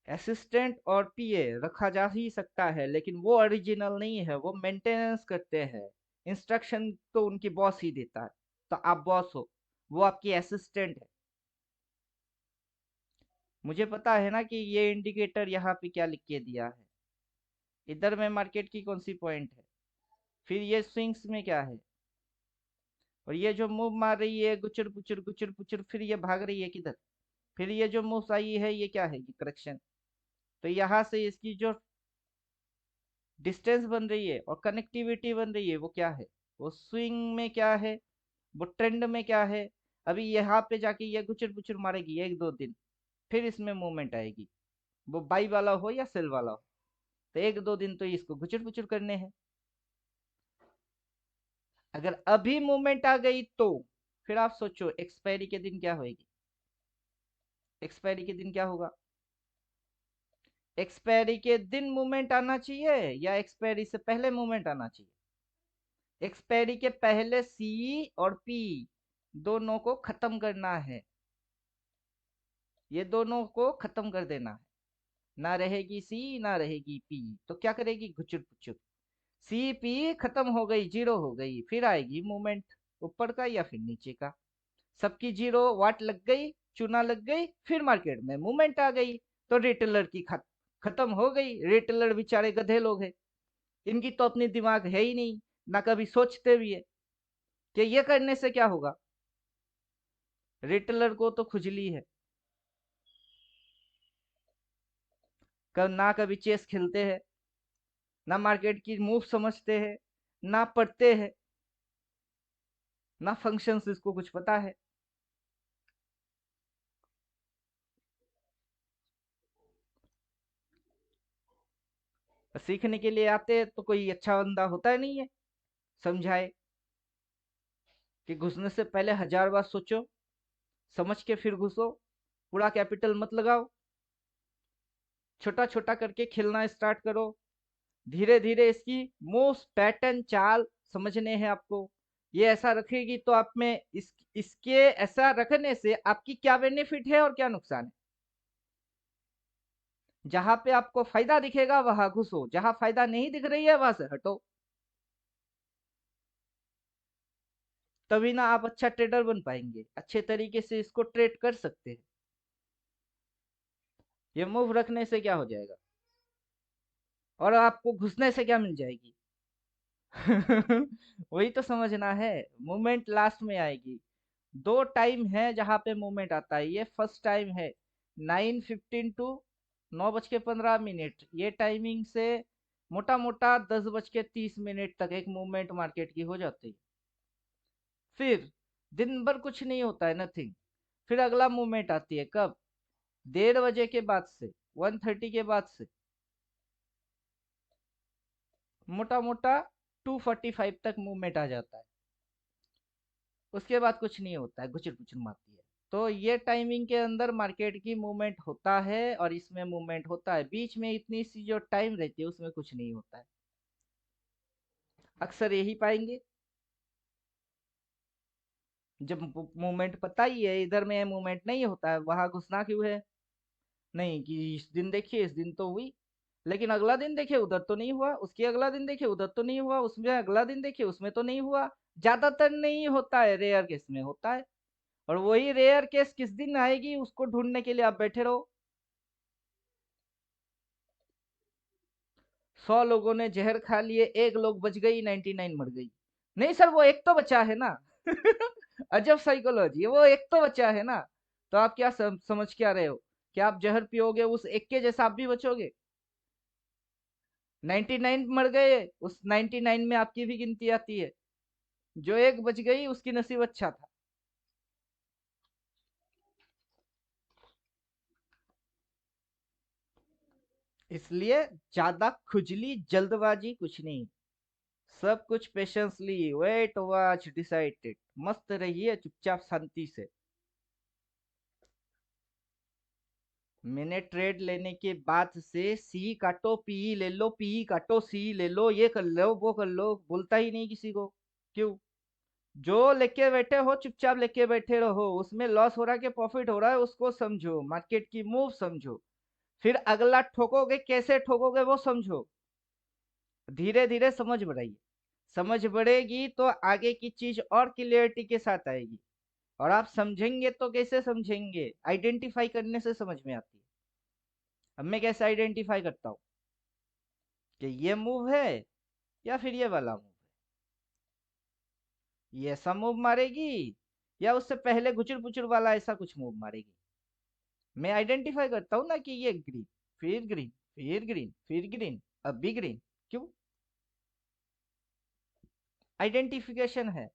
असिस्टेंट और पीए रखा जा ही सकता है, लेकिन वो ओरिजिनल नहीं है, वो मेंटेनेंस करते हैं, इंस्ट्रक्शन तो उनकी बॉस ही देता है। तो आप बॉस हो, वो आपकी असिस्टेंट है। मुझे पता है ना कि ये इंडिकेटर यहाँ पे क्या लिख के दिया है, इधर में मार्केट की कौन सी पॉइंट है, फिर ये स्विंग्स में क्या है, और ये जो मूव मार रही है गुचर पुचर, फिर ये भाग रही है किधर, फिर ये जो मूव आई है ये क्या है, ये करेक्शन। तो यहाँ से इसकी जो डिस्टेंस बन रही है और कनेक्टिविटी बन रही है वो क्या है, वो स्विंग में क्या है, वो ट्रेंड में क्या है। अभी यहाँ पे जाके ये गुचर पुचर मारेगी एक दो दिन, फिर इसमें मूवमेंट आएगी, वो बाई वाला हो या सेल वाला हो। तो एक दो दिन तो इसको गुचर पुचर करने हैं। अगर अभी मूवमेंट आ गई तो फिर आप सोचो एक्सपायरी के दिन क्या होगी। एक्सपायरी के दिन क्या होगा? एक्सपायरी के दिन मूवमेंट आना चाहिए या एक्सपायरी से पहले मूवमेंट आना चाहिए? एक्सपायरी के पहले सी और पी दोनों को खत्म करना है, ये दोनों को खत्म कर देना है। ना रहेगी सी ना रहेगी पी, तो क्या करेगी, घुचुर पुचुर। सी पी खत्म हो गई, जीरो हो गई, फिर आएगी मूवमेंट, ऊपर का या फिर नीचे का। सबकी जीरो वाट लग गई, चूना लग गई, फिर मार्केट में मूवमेंट आ गई, तो रिटेलर की खत्म हो गई। रिटेलर बेचारे गधे लोग हैं, इनकी तो अपनी दिमाग है ही नहीं, ना कभी सोचते भी है कि ये करने से क्या होगा। रिटेलर को तो खुजली है, ना कभी चेस खेलते हैं, ना मार्केट की मूव समझते हैं, ना पढ़ते हैं, ना फंक्शंस इसको कुछ पता है। सीखने के लिए आते हैं तो कोई अच्छा बंदा होता नहीं है समझाए कि घुसने से पहले 1000 बार सोचो, समझ के फिर घुसो, पूरा कैपिटल मत लगाओ, छोटा छोटा करके खेलना स्टार्ट करो। धीरे धीरे इसकी मोस्ट पैटर्न चाल समझने हैं आपको। ये ऐसा रखेगी तो आप में इसके ऐसा रखने से आपकी क्या बेनिफिट है और क्या नुकसान है। जहां पे आपको फायदा दिखेगा वहां घुसो, जहां फायदा नहीं दिख रही है वहां से हटो। तभी ना आप अच्छा ट्रेडर बन पाएंगे, अच्छे तरीके से इसको ट्रेड कर सकते हैं। ये मूव रखने से क्या हो जाएगा और आपको घुसने से क्या मिल जाएगी। वही तो समझना है। मूवमेंट लास्ट में आएगी। दो टाइम है जहां पे मूवमेंट आता है। ये फर्स्ट टाइम है 9:15 टू 9:15। ये टाइमिंग से मोटा मोटा 10:30 तक एक मूवमेंट मार्केट की हो जाती है। फिर दिन भर कुछ नहीं होता है, नथिंग। फिर अगला मूवमेंट आती है कब? 1:30 के बाद से, 1:30 के बाद से मोटा मोटा 2:45 तक मूवमेंट आ जाता है। उसके बाद कुछ नहीं होता है, गुचर पुचर मारती है। तो ये टाइमिंग के अंदर मार्केट की मूवमेंट होता है और इसमें मूवमेंट होता है। बीच में इतनी सी जो टाइम रहती है उसमें कुछ नहीं होता है। अक्सर यही पाएंगे। जब मूवमेंट पता ही है इधर में मूवमेंट नहीं होता है, वहां घुसना क्यों है? नहीं कि इस दिन देखिए इस दिन तो हुई, लेकिन अगला दिन देखिए उधर तो नहीं हुआ, उसके अगला दिन देखिए उधर तो नहीं हुआ, उसमें अगला दिन देखिए उसमें तो नहीं हुआ। ज्यादातर नहीं होता है, रेयर केस में होता है। और वही रेयर केस किस दिन आएगी उसको ढूंढने के लिए आप बैठे रहो। 100 लोगों ने जहर खा लिए, एक लोग बच गई, 99 मर गई। नहीं सर वो एक तो बचा है ना। अजब साइकोलॉजी है, वो एक तो बचा है ना। तो आप क्या समझ क्या रहे हो कि आप जहर पियोगे उस एक के जैसा आप भी बचोगे? 99 मर गए, उस 99 में आपकी भी गिनती आती है। जो एक बच गई उसकी नसीब अच्छा था। इसलिए ज्यादा खुजली जल्दबाजी कुछ नहीं, सब कुछ पेशेंसली वेट वॉच डिसाइडेड। मस्त रहिए चुपचाप शांति से। मैंने ट्रेड लेने के बाद से सी काटो पी ले लो, पी काटो सी ले लो, ये कर लो वो कर लो, बोलता ही नहीं किसी को। क्यों? जो लेके बैठे हो चुपचाप लेके बैठे रहो। उसमें लॉस हो रहा है कि प्रॉफिट हो रहा है उसको समझो, मार्केट की मूव समझो। फिर अगला ठोकोगे कैसे ठोकोगे वो समझो। धीरे धीरे समझ बढ़ाइए। समझ बढ़ेगी तो आगे की चीज और क्लियरिटी के साथ आएगी। और आप समझेंगे तो कैसे समझेंगे? आइडेंटिफाई करने से समझ में आती है। अब मैं कैसे आइडेंटिफाई करता हूँ कि ये मूव है या फिर ये वाला मूव है, ये ऐसा मूव मारेगी या उससे पहले गुचुर पुचुर वाला ऐसा कुछ मूव मारेगी। मैं आइडेंटिफाई करता हूँ ना कि ये ग्रीन, फिर ग्रीन, फिर ग्रीन, फिर ग्रीन, अब भी ग्रीन। क्यों? आइडेंटिफिकेशन है।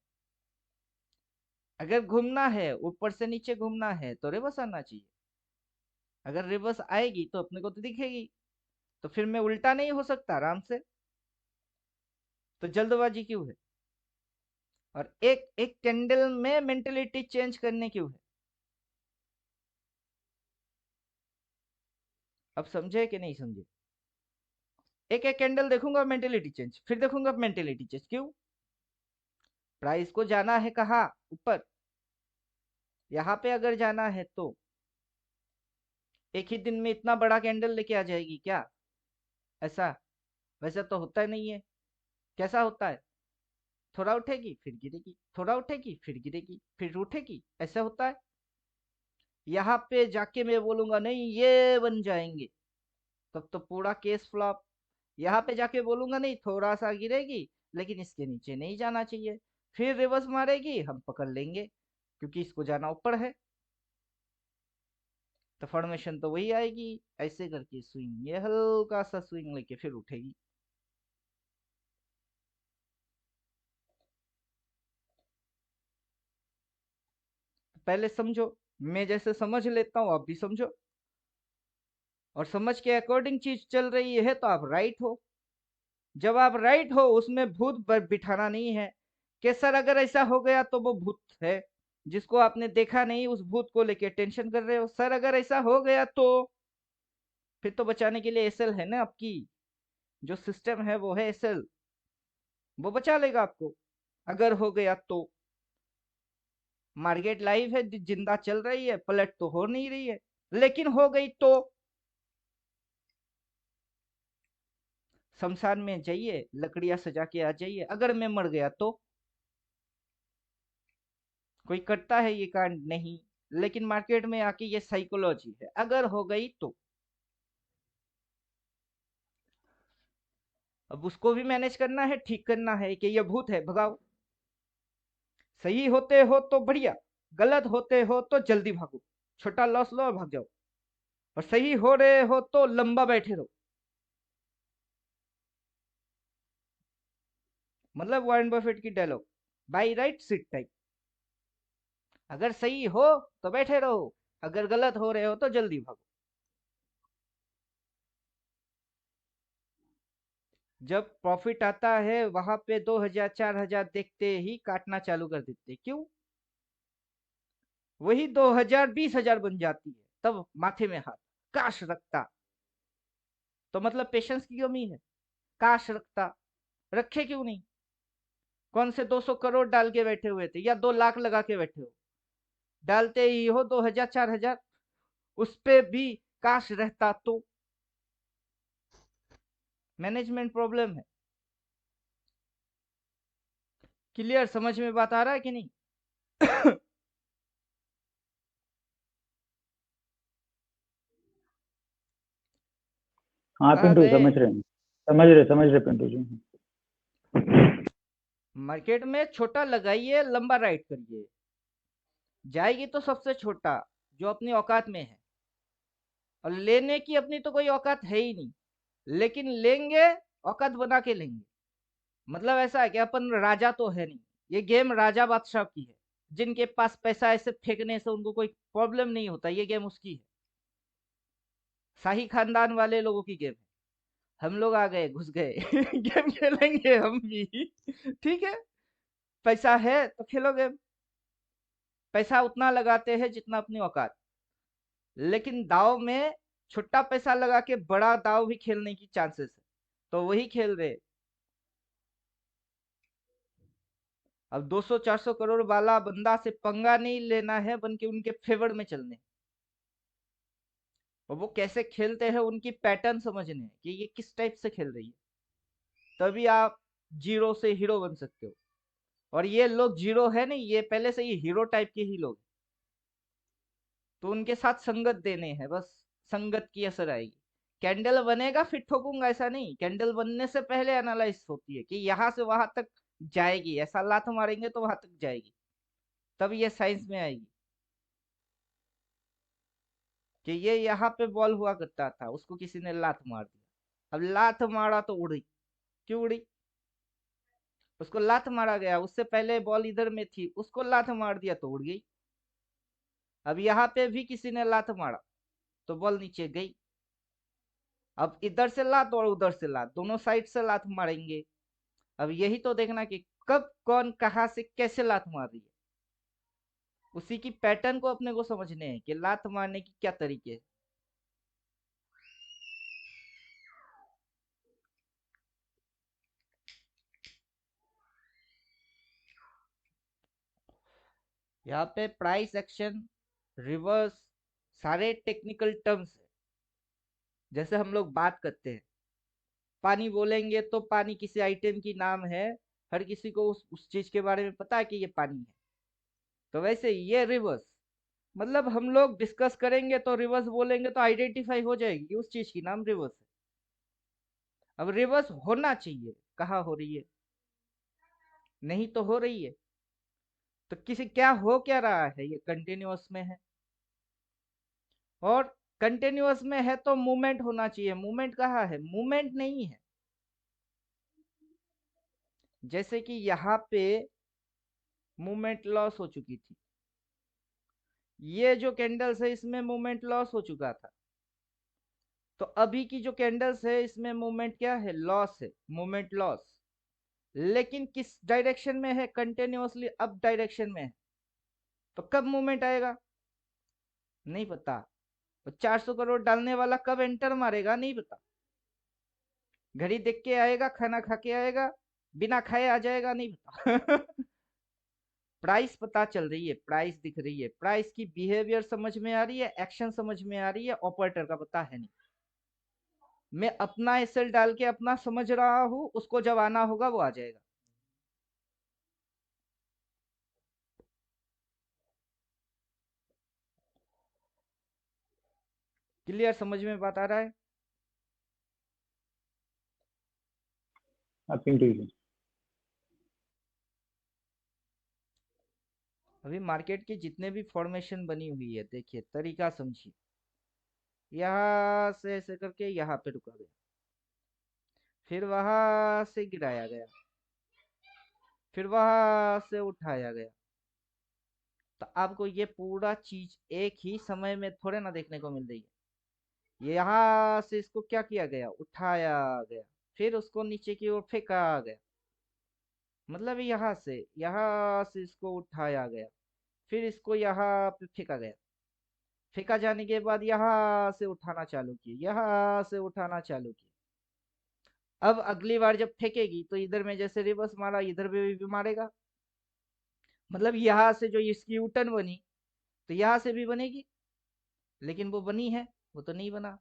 अगर घूमना है, ऊपर से नीचे घूमना है तो रिवर्स आना चाहिए। अगर रिवर्स आएगी तो अपने को तो दिखेगी, तो फिर मैं उल्टा नहीं हो सकता आराम से। तो जल्दबाजी क्यों है? और एक एक कैंडल में मेंटेलिटी चेंज करने क्यों है? अब समझे कि नहीं समझे? एक एक कैंडल देखूंगा मेंटेलिटी चेंज, फिर देखूंगा मेंटेलिटी चेंज। क्यों? प्राइस को जाना है कहाँ? ऊपर। यहाँ पे अगर जाना है तो एक ही दिन में इतना बड़ा कैंडल लेके आ जाएगी क्या? ऐसा वैसा तो होता नहीं है। कैसा होता है? थोड़ा उठेगी फिर गिरेगी, थोड़ा उठेगी फिर गिरेगी, फिर उठेगी, ऐसा होता है। यहाँ पे जाके मैं बोलूंगा नहीं ये बन जाएंगे, तब तो पूरा केस फ्लॉप। यहाँ पे जाके बोलूंगा नहीं थोड़ा सा गिरेगी लेकिन इसके नीचे नहीं जाना चाहिए, फिर रिवर्स मारेगी, हम पकड़ लेंगे क्योंकि इसको जाना ऊपर है। तो फॉर्मेशन तो वही आएगी, ऐसे करके स्विंग, ये हल्का सा स्विंग लेके फिर उठेगी। पहले समझो, मैं जैसे समझ लेता हूँ आप भी समझो, और समझ के अकॉर्डिंग चीज चल रही है तो आप राइट हो। जब आप राइट हो उसमें भूत बिठाना नहीं है कि सर अगर ऐसा हो गया तो वो भूत है, जिसको आपने देखा नहीं उस भूत को लेके टेंशन कर रहे हो। सर अगर ऐसा हो गया तो फिर तो बचाने के लिए एसएल है ना, आपकी जो सिस्टम है वो है एसएल, वो बचा लेगा आपको अगर हो गया तो। मार्केट लाइव है, जिंदा चल रही है, पलट तो हो नहीं रही है, लेकिन हो गई तो शमशान में जाइए, लकड़ियां सजा के आ जाइए। अगर मैं मर गया तो कोई करता है ये कांड? नहीं। लेकिन मार्केट में आके ये साइकोलॉजी है, अगर हो गई तो। अब उसको भी मैनेज करना है, ठीक करना है कि ये भूत है भगाओ। सही होते हो तो बढ़िया, गलत होते हो तो जल्दी भागो, छोटा लॉस लो और भाग जाओ। और सही हो रहे हो तो लंबा बैठे रहो। मतलब वॉरेन बफेट की dialogue, buy right sit tight. अगर सही हो तो बैठे रहो, अगर गलत हो रहे हो तो जल्दी भागो। जब प्रॉफिट आता है वहां पे 2000 4000 देखते ही काटना चालू कर देते। क्यों? वही 2000 20000 बन जाती है, तब माथे में हाथ, काश रखता। तो मतलब पेशेंस की कमी है। काश रखता, रखे क्यों नहीं? कौन से 200 करोड़ डाल के बैठे हुए थे या 2 लाख लगा के बैठे हो? डालते ही हो 2000 4000, उस पे भी काश रहता तो। मैनेजमेंट प्रॉब्लम है। क्लियर? समझ में बात आ रहा है कि नहीं? हाँ कहा पिंटू, गए? समझ रहे पिंटू जी। मार्केट में छोटा लगाइए, लंबा राइट करिए, जाएगी तो सबसे छोटा जो अपनी औकात में है। और लेने की अपनी तो कोई औकात है ही नहीं, लेकिन लेंगे, औकात बना के लेंगे। मतलब ऐसा है कि अपन राजा तो है नहीं, ये गेम राजा बादशाह की है। जिनके पास पैसा ऐसे फेंकने से उनको कोई प्रॉब्लम नहीं होता, ये गेम उसकी है। शाही खानदान वाले लोगों की गेम है। हम लोग आ गए, घुस गए। गेम खेलेंगे हम भी। ठीक है, पैसा है तो खेलो गेम। पैसा उतना लगाते हैं जितना अपनी औकात। लेकिन दाव में छोटा पैसा लगा के बड़ा दाव भी खेलने की चांसेस है, तो वही खेल रहे। अब 200 400 करोड़ वाला बंदा से पंगा नहीं लेना है, बल्कि उनके फेवर में चलने। और वो कैसे खेलते हैं उनकी पैटर्न समझने हैं कि ये किस टाइप से खेल रही है, तभी आप जीरो से हीरो बन सकते हो। और ये लोग जीरो है नहीं, ये पहले से ही हीरो टाइप के ही लोग, तो उनके साथ संगत देने हैं बस। संगत की असर आएगी। कैंडल बनेगा फिर ठोकूंगा ऐसा नहीं, कैंडल बनने से पहले एनालाइज होती है कि यहाँ से वहां तक जाएगी, ऐसा लात मारेंगे तो वहां तक जाएगी, तब ये साइंस में आएगी कि ये यहाँ पे बॉल हुआ करता था, उसको किसी ने लात मार दिया। अब लात मारा तो उड़ी। क्यों उड़ी? उसको लात मारा गया, उससे पहले बॉल इधर में थी, उसको लात मार दिया तो उड़ गई। अब यहाँ पे भी किसी ने लात मारा तो बॉल नीचे गई। अब इधर से लात और उधर से लात, दोनों साइड से लात मारेंगे। अब यही तो देखना कि कब कौन कहां से कैसे लात मार रही है। उसी की पैटर्न को अपने को समझने हैं कि लात मारने की क्या तरीके है। यहाँ पे प्राइस एक्शन, रिवर्स, सारे टेक्निकल टर्म्स है। जैसे हम लोग बात करते हैं, पानी बोलेंगे तो पानी किसी आइटम की नाम है, हर किसी को उस चीज के बारे में पता है कि ये पानी है। तो वैसे ये रिवर्स, मतलब हम लोग डिस्कस करेंगे तो रिवर्स बोलेंगे तो आइडेंटिफाई हो जाएगी उस चीज की नाम रिवर्स है। अब रिवर्स होना चाहिए, कहाँ हो रही है? नहीं तो हो रही है। तो किसी क्या हो क्या रहा है? ये कंटिन्यूअस में है, और कंटिन्यूअस में है तो मूवमेंट होना चाहिए। मूवमेंट कहाँ है? मूवमेंट नहीं है। जैसे कि यहाँ पे मूवमेंट लॉस हो चुकी थी, ये जो कैंडल्स है इसमें मूवमेंट लॉस हो चुका था, तो अभी की जो कैंडल्स है इसमें मूवमेंट क्या है, लॉस है, मूवमेंट लॉस। लेकिन किस डायरेक्शन में है, कंटिन्यूअसली अप डायरेक्शन में है। तो कब मूवमेंट आएगा नहीं पता। तो 400 करोड़ डालने वाला कब एंटर मारेगा नहीं पता। घड़ी देख के आएगा, खाना खा के आएगा, बिना खाए आ जाएगा नहीं पता। प्राइस पता चल रही है, प्राइस दिख रही है, प्राइस की बिहेवियर समझ में आ रही है, एक्शन समझ में आ रही है, ऑपरेटर का पता है नहीं। मैं अपना एसएल डाल के अपना समझ रहा हूं, उसको जब आना होगा वो आ जाएगा। क्लियर, समझ में बात आ रहा है। अभी मार्केट की जितने भी फॉर्मेशन बनी हुई है, देखिए तरीका समझिए। यहाँ से ऐसे करके यहाँ पे रुका गया, फिर वहां से गिराया गया, फिर वहां से उठाया गया। तो आपको ये पूरा चीज एक ही समय में थोड़े ना देखने को मिल रही है। यहाँ से इसको क्या किया गया, उठाया गया, फिर उसको नीचे की ओर फेंका गया। मतलब यहाँ से इसको उठाया गया, फिर इसको यहाँ पे फेंका गया। फेंका जाने के बाद यहाँ से उठाना चालू किए, यहाँ से उठाना चालू किए। अब अगली बार जब फेंकेगी तो इधर में जैसे रिवर्स मारा, इधर भी मारेगा। मतलब यहाँ से जो इसकी उटन बनी, तो यहाँ से भी बनेगी। लेकिन वो बनी है, वो तो नहीं बना।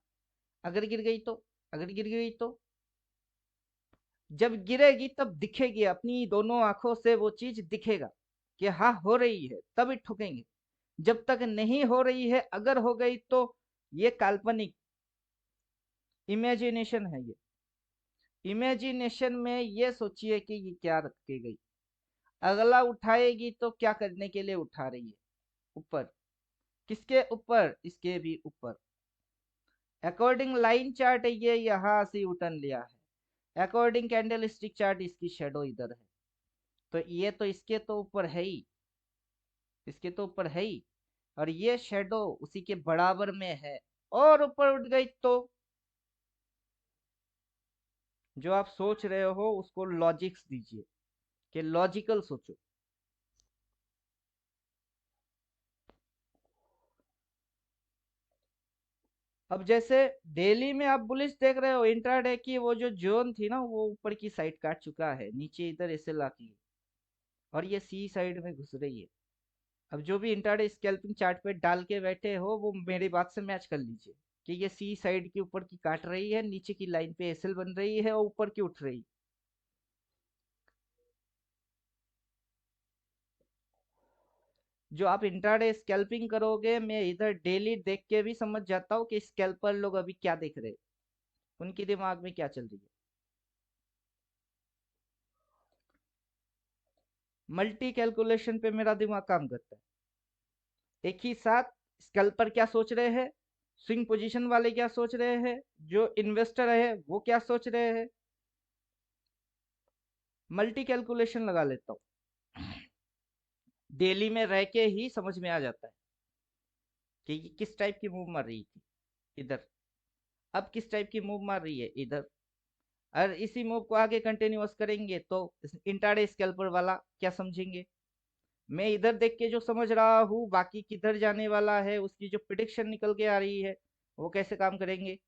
अगर गिर गई तो, अगर गिर गई तो जब गिरेगी तब दिखेगी, अपनी दोनों आंखों से वो चीज दिखेगा कि हाँ हो रही है, तभी ठुकेंगे। जब तक नहीं हो रही है, अगर हो गई तो ये काल्पनिक इमेजिनेशन है। ये इमेजिनेशन में ये सोचिए कि ये क्या रखी गई। अगला उठाएगी तो क्या करने के लिए उठा रही है, ऊपर। किसके ऊपर, इसके भी ऊपर। अकॉर्डिंग लाइन चार्ट ये यहाँ से उठन लिया है, अकॉर्डिंग कैंडल स्टिक चार्ट इसकी शेडो इधर है। तो ये तो इसके तो ऊपर है ही, इसके तो ऊपर है ही, और ये शेडो उसी के बराबर में है। और ऊपर उठ गई तो जो आप सोच रहे हो उसको लॉजिक्स दीजिए, कि लॉजिकल सोचो। अब जैसे डेली में आप बुलिश देख रहे हो, इंट्राडे की वो जो जोन थी ना, वो ऊपर की साइड काट चुका है, नीचे इधर ऐसे लाती है, और ये सी साइड में घुस रही है। अब जो भी इंट्राडे स्कैल्पिंग चार्ट पे डाल के बैठे हो, वो मेरी बात से मैच कर लीजिए कि ये सी साइड की ऊपर की काट रही है, नीचे की लाइन पे एसएल बन रही है और ऊपर की उठ रही। जो आप इंट्राडे स्कैल्पिंग करोगे, मैं इधर डेली देख के भी समझ जाता हूँ कि स्कैल्पर लोग अभी क्या देख रहे हैं, उनके दिमाग में क्या चल रही है। मल्टी कैलकुलेशन पे मेरा दिमाग काम करता है। एक ही साथ स्कैल्पर क्या सोच रहे हैं, स्विंग पोजीशन वाले क्या सोच रहे हैं, जो इन्वेस्टर है वो क्या सोच रहे हैं, मल्टी कैलकुलेशन लगा लेता हूँ। डेली में रह के ही समझ में आ जाता है कि ये किस टाइप की मूव मार रही थी इधर, अब किस टाइप की मूव मार रही है इधर। और इसी मूव को आगे कंटिन्यूअस करेंगे तो इंट्राडे स्कैल्पर वाला क्या समझेंगे। मैं इधर देख के जो समझ रहा हूँ, बाकी किधर जाने वाला है उसकी जो प्रिडिक्शन निकल के आ रही है, वो कैसे काम करेंगे।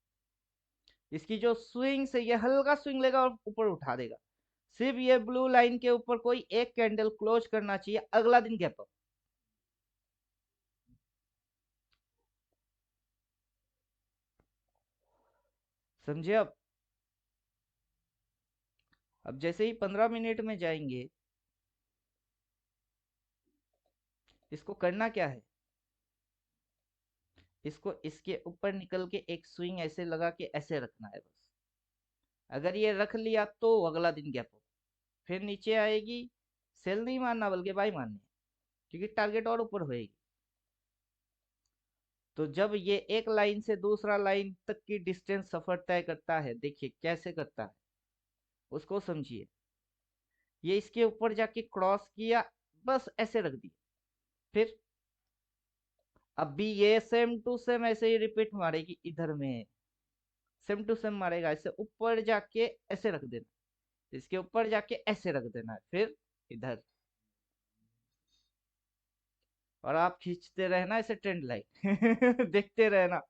इसकी जो स्विंग से ये हल्का स्विंग लेगा और ऊपर उठा देगा। सिर्फ ये ब्लू लाइन के ऊपर कोई एक कैंडल क्लोज करना चाहिए, अगला दिन गैप अप। समझे। अब जैसे ही 15 मिनट में जाएंगे, इसको करना क्या है, इसको इसके ऊपर निकल के एक स्विंग ऐसे लगा के ऐसे रखना है बस। अगर ये रख लिया तो अगला दिन गैप अप, फिर नीचे आएगी। सेल नहीं मारना बल्कि बाई मारनी है, क्योंकि टारगेट और ऊपर होएगी। तो जब ये एक लाइन से दूसरा लाइन तक की डिस्टेंस सफर तय करता है, देखिए कैसे करता है, उसको समझिए। ये इसके ऊपर जाके क्रॉस किया, बस ऐसे रख दिया, फिर अब भी ये सेम टू सेम ऐसे ही रिपीट मारेगी, इधर में सेम टू सेम मारेगा, ऐसे ऊपर जाके ऐसे रख देना, इसके ऊपर जाके ऐसे रख देना है, फिर इधर, और आप खींचते रहना ऐसे ट्रेंड लाइन देखते रहना।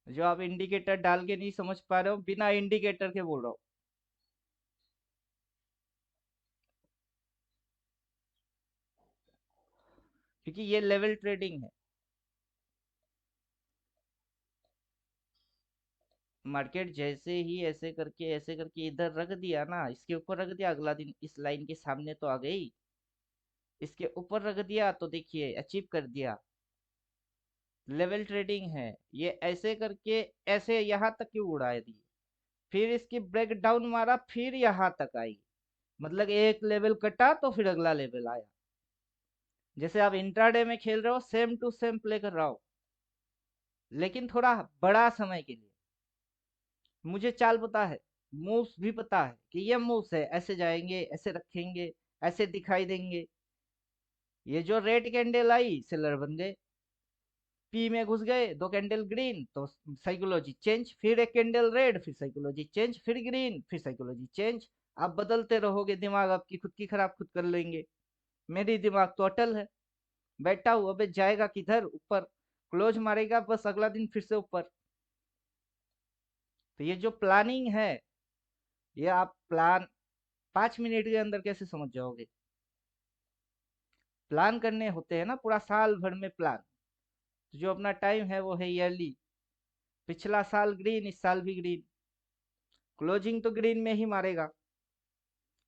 जो आप इंडिकेटर डाल के नहीं समझ पा रहे हो, बिना इंडिकेटर के बोल रहा हूँ। क्योंकि ये लेवल ट्रेडिंग है। मार्केट जैसे ही ऐसे करके इधर रख दिया ना, इसके ऊपर रख दिया, अगला दिन इस लाइन के सामने तो आ गई, इसके ऊपर रख दिया तो देखिए अचीव कर दिया। लेवल ट्रेडिंग है ये, ऐसे करके ऐसे यहाँ तक क्यों उड़ा दी, फिर इसकी ब्रेक डाउन मारा, फिर यहाँ तक आई, मतलब एक लेवल कटा तो फिर अगला लेवल आया। जैसे आप इंट्राडे में खेल रहे हो, सेम टू सेम प्ले कर रहा हो, लेकिन थोड़ा बड़ा समय के लिए। मुझे चाल पता है, मूव्स भी पता है कि ये मूव्स है, ऐसे जाएंगे, ऐसे रखेंगे, ऐसे दिखाई देंगे। ये जो रेड कैंडल आई, सेलर बन गए, पी में घुस गए, दो कैंडल ग्रीन तो साइकोलॉजी चेंज, फिर एक कैंडल रेड, फिर साइकोलॉजी चेंज, फिर ग्रीन, फिर साइकोलॉजी चेंज। आप बदलते रहोगे, दिमाग आपकी खुद की खराब खुद कर लेंगे। मेरी दिमाग तो अटल है, बैठा हूँ, अबे जाएगा किधर, ऊपर क्लोज मारेगा, बस अगला दिन फिर से ऊपर। तो ये जो प्लानिंग है, ये आप प्लान 5 मिनट के अंदर कैसे समझ जाओगे। प्लान करने होते हैं ना पूरा साल भर में प्लान। तो जो अपना टाइम है वो है ईयरली। पिछला साल ग्रीन, इस साल भी ग्रीन, क्लोजिंग तो ग्रीन में ही मारेगा।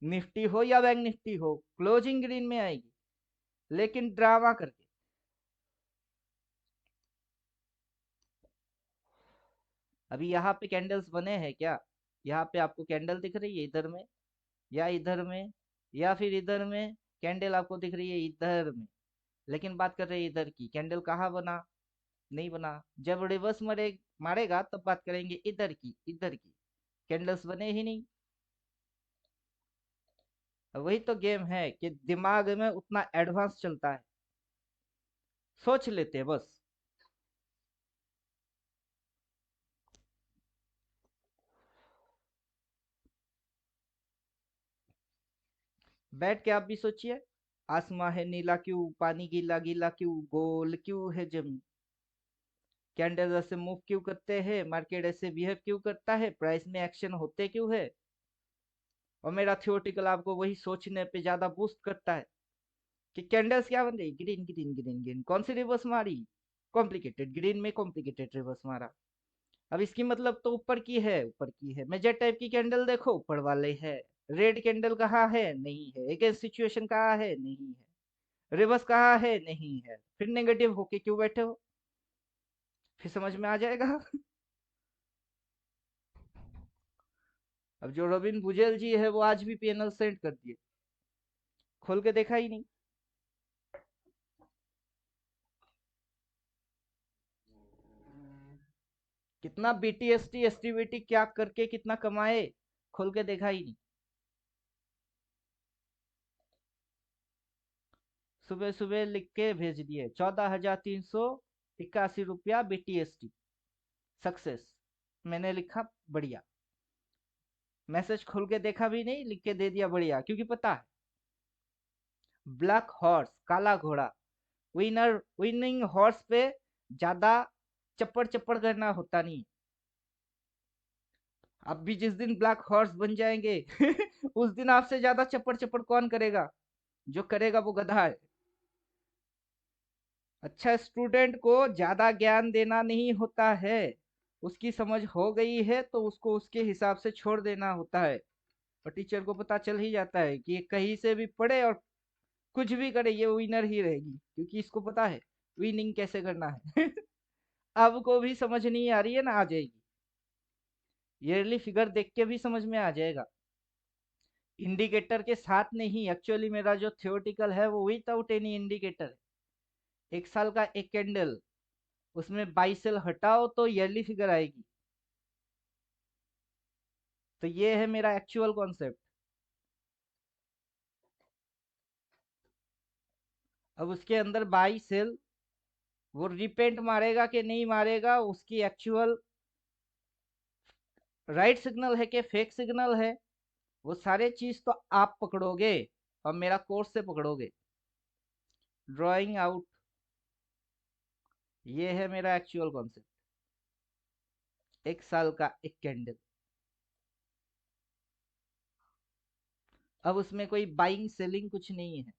निफ्टी हो या बैंक निफ्टी हो, क्लोजिंग ग्रीन में आएगी, लेकिन ड्रामा करके। अभी यहाँ पे कैंडल्स बने हैं क्या, यहाँ पे आपको कैंडल दिख रही है इधर में, या इधर में, या फिर इधर में, कैंडल आपको दिख रही है इधर में, लेकिन बात कर रहे हैं इधर की। कैंडल कहाँ बना, नहीं बना। जब रिवर्स मारेगा तब बात करेंगे इधर की, इधर की। कैंडल्स बने ही नहीं। वही तो गेम है कि दिमाग में उतना एडवांस चलता है, सोच लेते हैं बस। बैठ के आप भी सोचिए, आसमां है नीला क्यों, पानी गीला गीला क्यों, गोल क्यों है जमीन, कैंडल ऐसे मूव क्यों करते हैं, मार्केट ऐसे बिहेव क्यों करता है, प्राइस में एक्शन होते क्यों है। और मेरा थियोरटिकल आपको वही सोचने पे ज्यादा बूस्ट करता है कि कैंडल्स क्या बन रही, ग्रीन ग्रीन ग्रीन ग्रीन, कौन सी रिवर्स मारी, कॉम्प्लिकेटेड, ग्रीन में कॉम्प्लिकेटेड रिवर्स मारा। अब इसकी मतलब तो ऊपर की है, ऊपर की है। मेजर टाइप की कैंडल देखो, ऊपर वाले है। रेड कैंडल कहाँ है, नहीं है। अगेंस्ट सिचुएशन कहाँ है, नहीं है। रिवर्स कहाँ है, नहीं है। फिर नेगेटिव होके क्यों बैठे हो, फिर समझ में आ जाएगा अब जो रविन भुजेल जी है वो आज भी पीएनएल सेंड कर दिए, खोल के देखा ही नहीं। कितना बीटीएसटी एसटीबीटी क्या करके कितना कमाए, खोल के देखा ही नहीं। सुबह सुबह लिख के भेज दिए 14,381 रुपया बीटीएसटी सक्सेस। मैंने लिखा बढ़िया, मैसेज खोल के देखा भी नहीं, लिख के दे दिया बढ़िया, क्योंकि पता है ब्लैक हॉर्स, काला घोड़ा, विनर विनिंग हॉर्स पे ज्यादा चप्पड़ चप्पड़ करना होता नहीं। आप भी जिस दिन ब्लैक हॉर्स बन जाएंगे उस दिन आपसे ज्यादा चप्पड़ चप्पड़ कौन करेगा, जो करेगा वो गधा है। अच्छा स्टूडेंट को ज्यादा ज्ञान देना नहीं होता है, उसकी समझ हो गई है तो उसको उसके हिसाब से छोड़ देना होता है। और टीचर को पता चल ही जाता है कि ये कहीं से भी पढ़े और कुछ भी करे, ये विनर ही रहेगी, क्योंकि इसको पता है विनिंग कैसे करना है अब को भी समझ नहीं आ रही है ना, आ जाएगी। ईयरली फिगर देख के भी समझ में आ जाएगा, इंडिकेटर के साथ नहीं। एक्चुअली मेरा जो थियोरटिकल है वो विदाउट एनी इंडिकेटर है। एक साल का एक कैंडल, उसमें 22 सेल हटाओ तो ईयरली फिगर आएगी। तो ये है मेरा एक्चुअल कॉन्सेप्ट। अब उसके अंदर बाई सेल, वो रिपेंट मारेगा कि नहीं मारेगा, उसकी एक्चुअल राइट सिग्नल है कि फेक सिग्नल है, वो सारे चीज तो आप पकड़ोगे और मेरा कोर्स से पकड़ोगे। ड्राइंग आउट, ये है मेरा एक्चुअल कॉन्सेप्ट। 1 साल का एक कैंडल। अब उसमें कोई बाइंग सेलिंग कुछ नहीं है,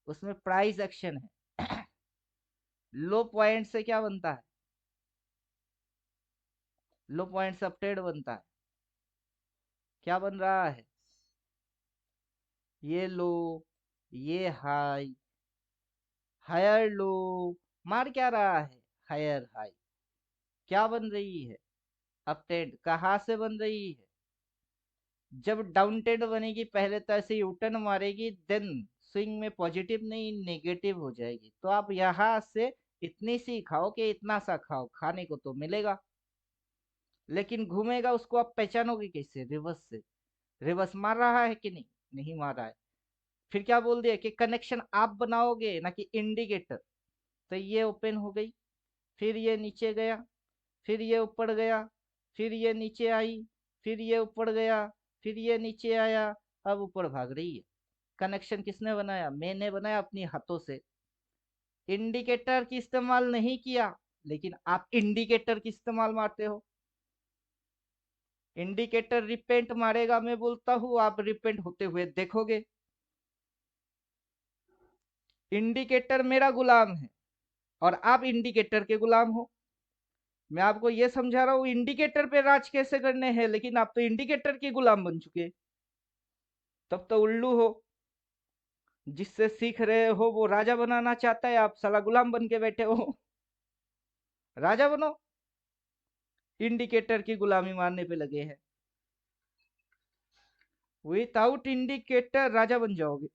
उसमें प्राइस एक्शन है। लो पॉइंट से क्या बनता है? लो पॉइंट से अपट्रेड बनता है। क्या बन रहा है? ये लो, ये हाई, हायर लो, मार क्या रहा है? Higher high. क्या बन रही है? अपट्रेंड। कहाँ से बन रही है? जब डाउन ट्रेंड बनेगी पहले तो ऐसे यूटर्न मारेगी, देन स्विंग में पॉजिटिव नहीं नेगेटिव हो जाएगी। तो आप यहाँ से इतनी सी खाओ कि इतना सा खाओ, खाने को तो मिलेगा, लेकिन घूमेगा उसको आप पहचानोगे कैसे? रिवर्स से। रिवर्स मार रहा है कि नहीं? नहीं मार रहा है। फिर क्या बोल दिया कि कनेक्शन आप बनाओगे ना कि इंडिकेटर। तो ये ओपन हो गई, फिर ये नीचे गया, फिर ये ऊपर गया, फिर ये नीचे आई, फिर ये ऊपर गया, फिर ये नीचे आया, अब ऊपर भाग रही है। कनेक्शन किसने बनाया? मैंने बनाया अपनी हाथों से। इंडिकेटर की इस्तेमाल नहीं किया, लेकिन आप इंडिकेटर की इस्तेमाल मारते हो। इंडिकेटर रिपेंट मारेगा, मैं बोलता हूं, आप रिपेंट होते हुए देखोगे। इंडिकेटर मेरा गुलाम है और आप इंडिकेटर के गुलाम हो। मैं आपको ये समझा रहा हूं इंडिकेटर पे राज कैसे करने हैं, लेकिन आप तो इंडिकेटर के गुलाम बन चुके। तब तो उल्लू हो। जिससे सीख रहे हो वो राजा बनाना चाहता है, आप साला गुलाम बन के बैठे हो। राजा बनो, इंडिकेटर की गुलामी मारने पे लगे हैं। विदाउट इंडिकेटर राजा बन जाओगे,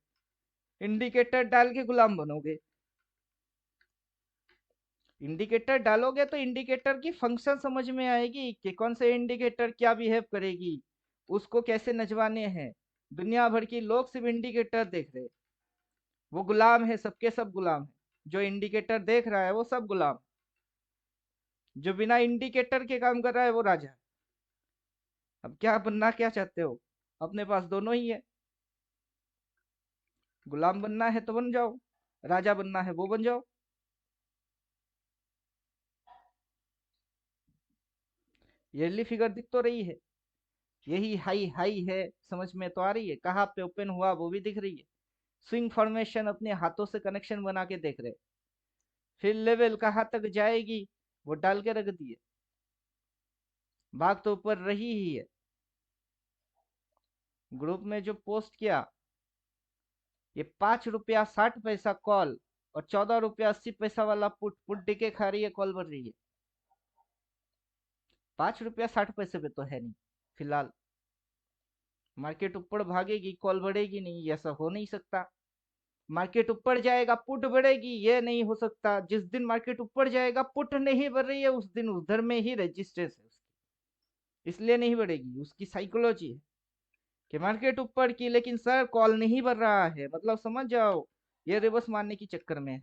इंडिकेटर डाल के गुलाम बनोगे। इंडिकेटर डालोगे तो इंडिकेटर की फंक्शन समझ में आएगी कि कौन से इंडिकेटर क्या बिहेव करेगी, उसको कैसे नचवाने हैं। दुनिया भर की लोग सिर्फ इंडिकेटर देख रहे, वो गुलाम है, सबके सब गुलाम है। जो इंडिकेटर देख रहा है वो सब गुलाम, जो बिना इंडिकेटर के काम कर रहा है वो राजा। अब क्या बनना क्या चाहते हो? अपने पास दोनों ही है। गुलाम बनना है तो बन जाओ, राजा बनना है वो बन जाओ। ईयरली फिगर दिख तो रही है, यही हाई हाई है, समझ में तो आ रही है। कहाँ पे ओपन हुआ वो भी दिख रही है। स्विंग फॉर्मेशन अपने हाथों से कनेक्शन बना के देख रहे। फिर लेवल कहाँ तक जाएगी वो डाल के रख दिए। भाग तो ऊपर रही ही है। ग्रुप में जो पोस्ट किया, ये 5 रुपया 60 पैसा कॉल और 14 रुपया 80 पैसा वाला पुट, पुट टिके खा रही है, कॉल बढ़ रही है। 5 रुपया 60 पैसे पे तो है नहीं फिलहाल। मार्केट ऊपर भागेगी, कॉल बढ़ेगी नहीं, ऐसा हो नहीं सकता। मार्केट ऊपर जाएगा पुट बढ़ेगी, ये नहीं हो सकता। जिस दिन मार्केट ऊपर जाएगा पुट नहीं बढ़ रही है, उस दिन उधर में ही रेजिस्टेंस है उसकी, इसलिए नहीं बढ़ेगी। उसकी साइकोलॉजी है कि मार्केट ऊपर की लेकिन सर कॉल नहीं बढ़ रहा है, मतलब समझ जाओ ये रिवर्स मारने की चक्कर में है।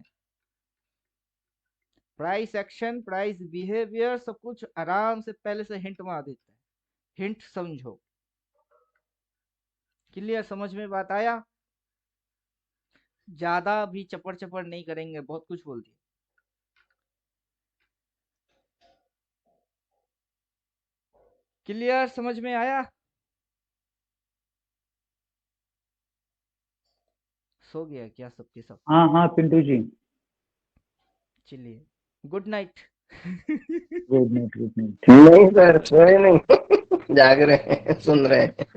प्राइस एक्शन, प्राइस बिहेवियर सब कुछ आराम से पहले से हिंट मार देता है। हिंट समझो। क्लियर? समझ में बात आया? ज्यादा भी चपड़ चपड़ नहीं करेंगे, बहुत कुछ बोल दिया। क्लियर? समझ में आया? सो गया क्या सबके सब? हाँ हाँ पिंटू जी। चलिए, good night. Good night good night. नहीं सर, सोए नहीं। जाग रहे हैं, सुन रहे हैं।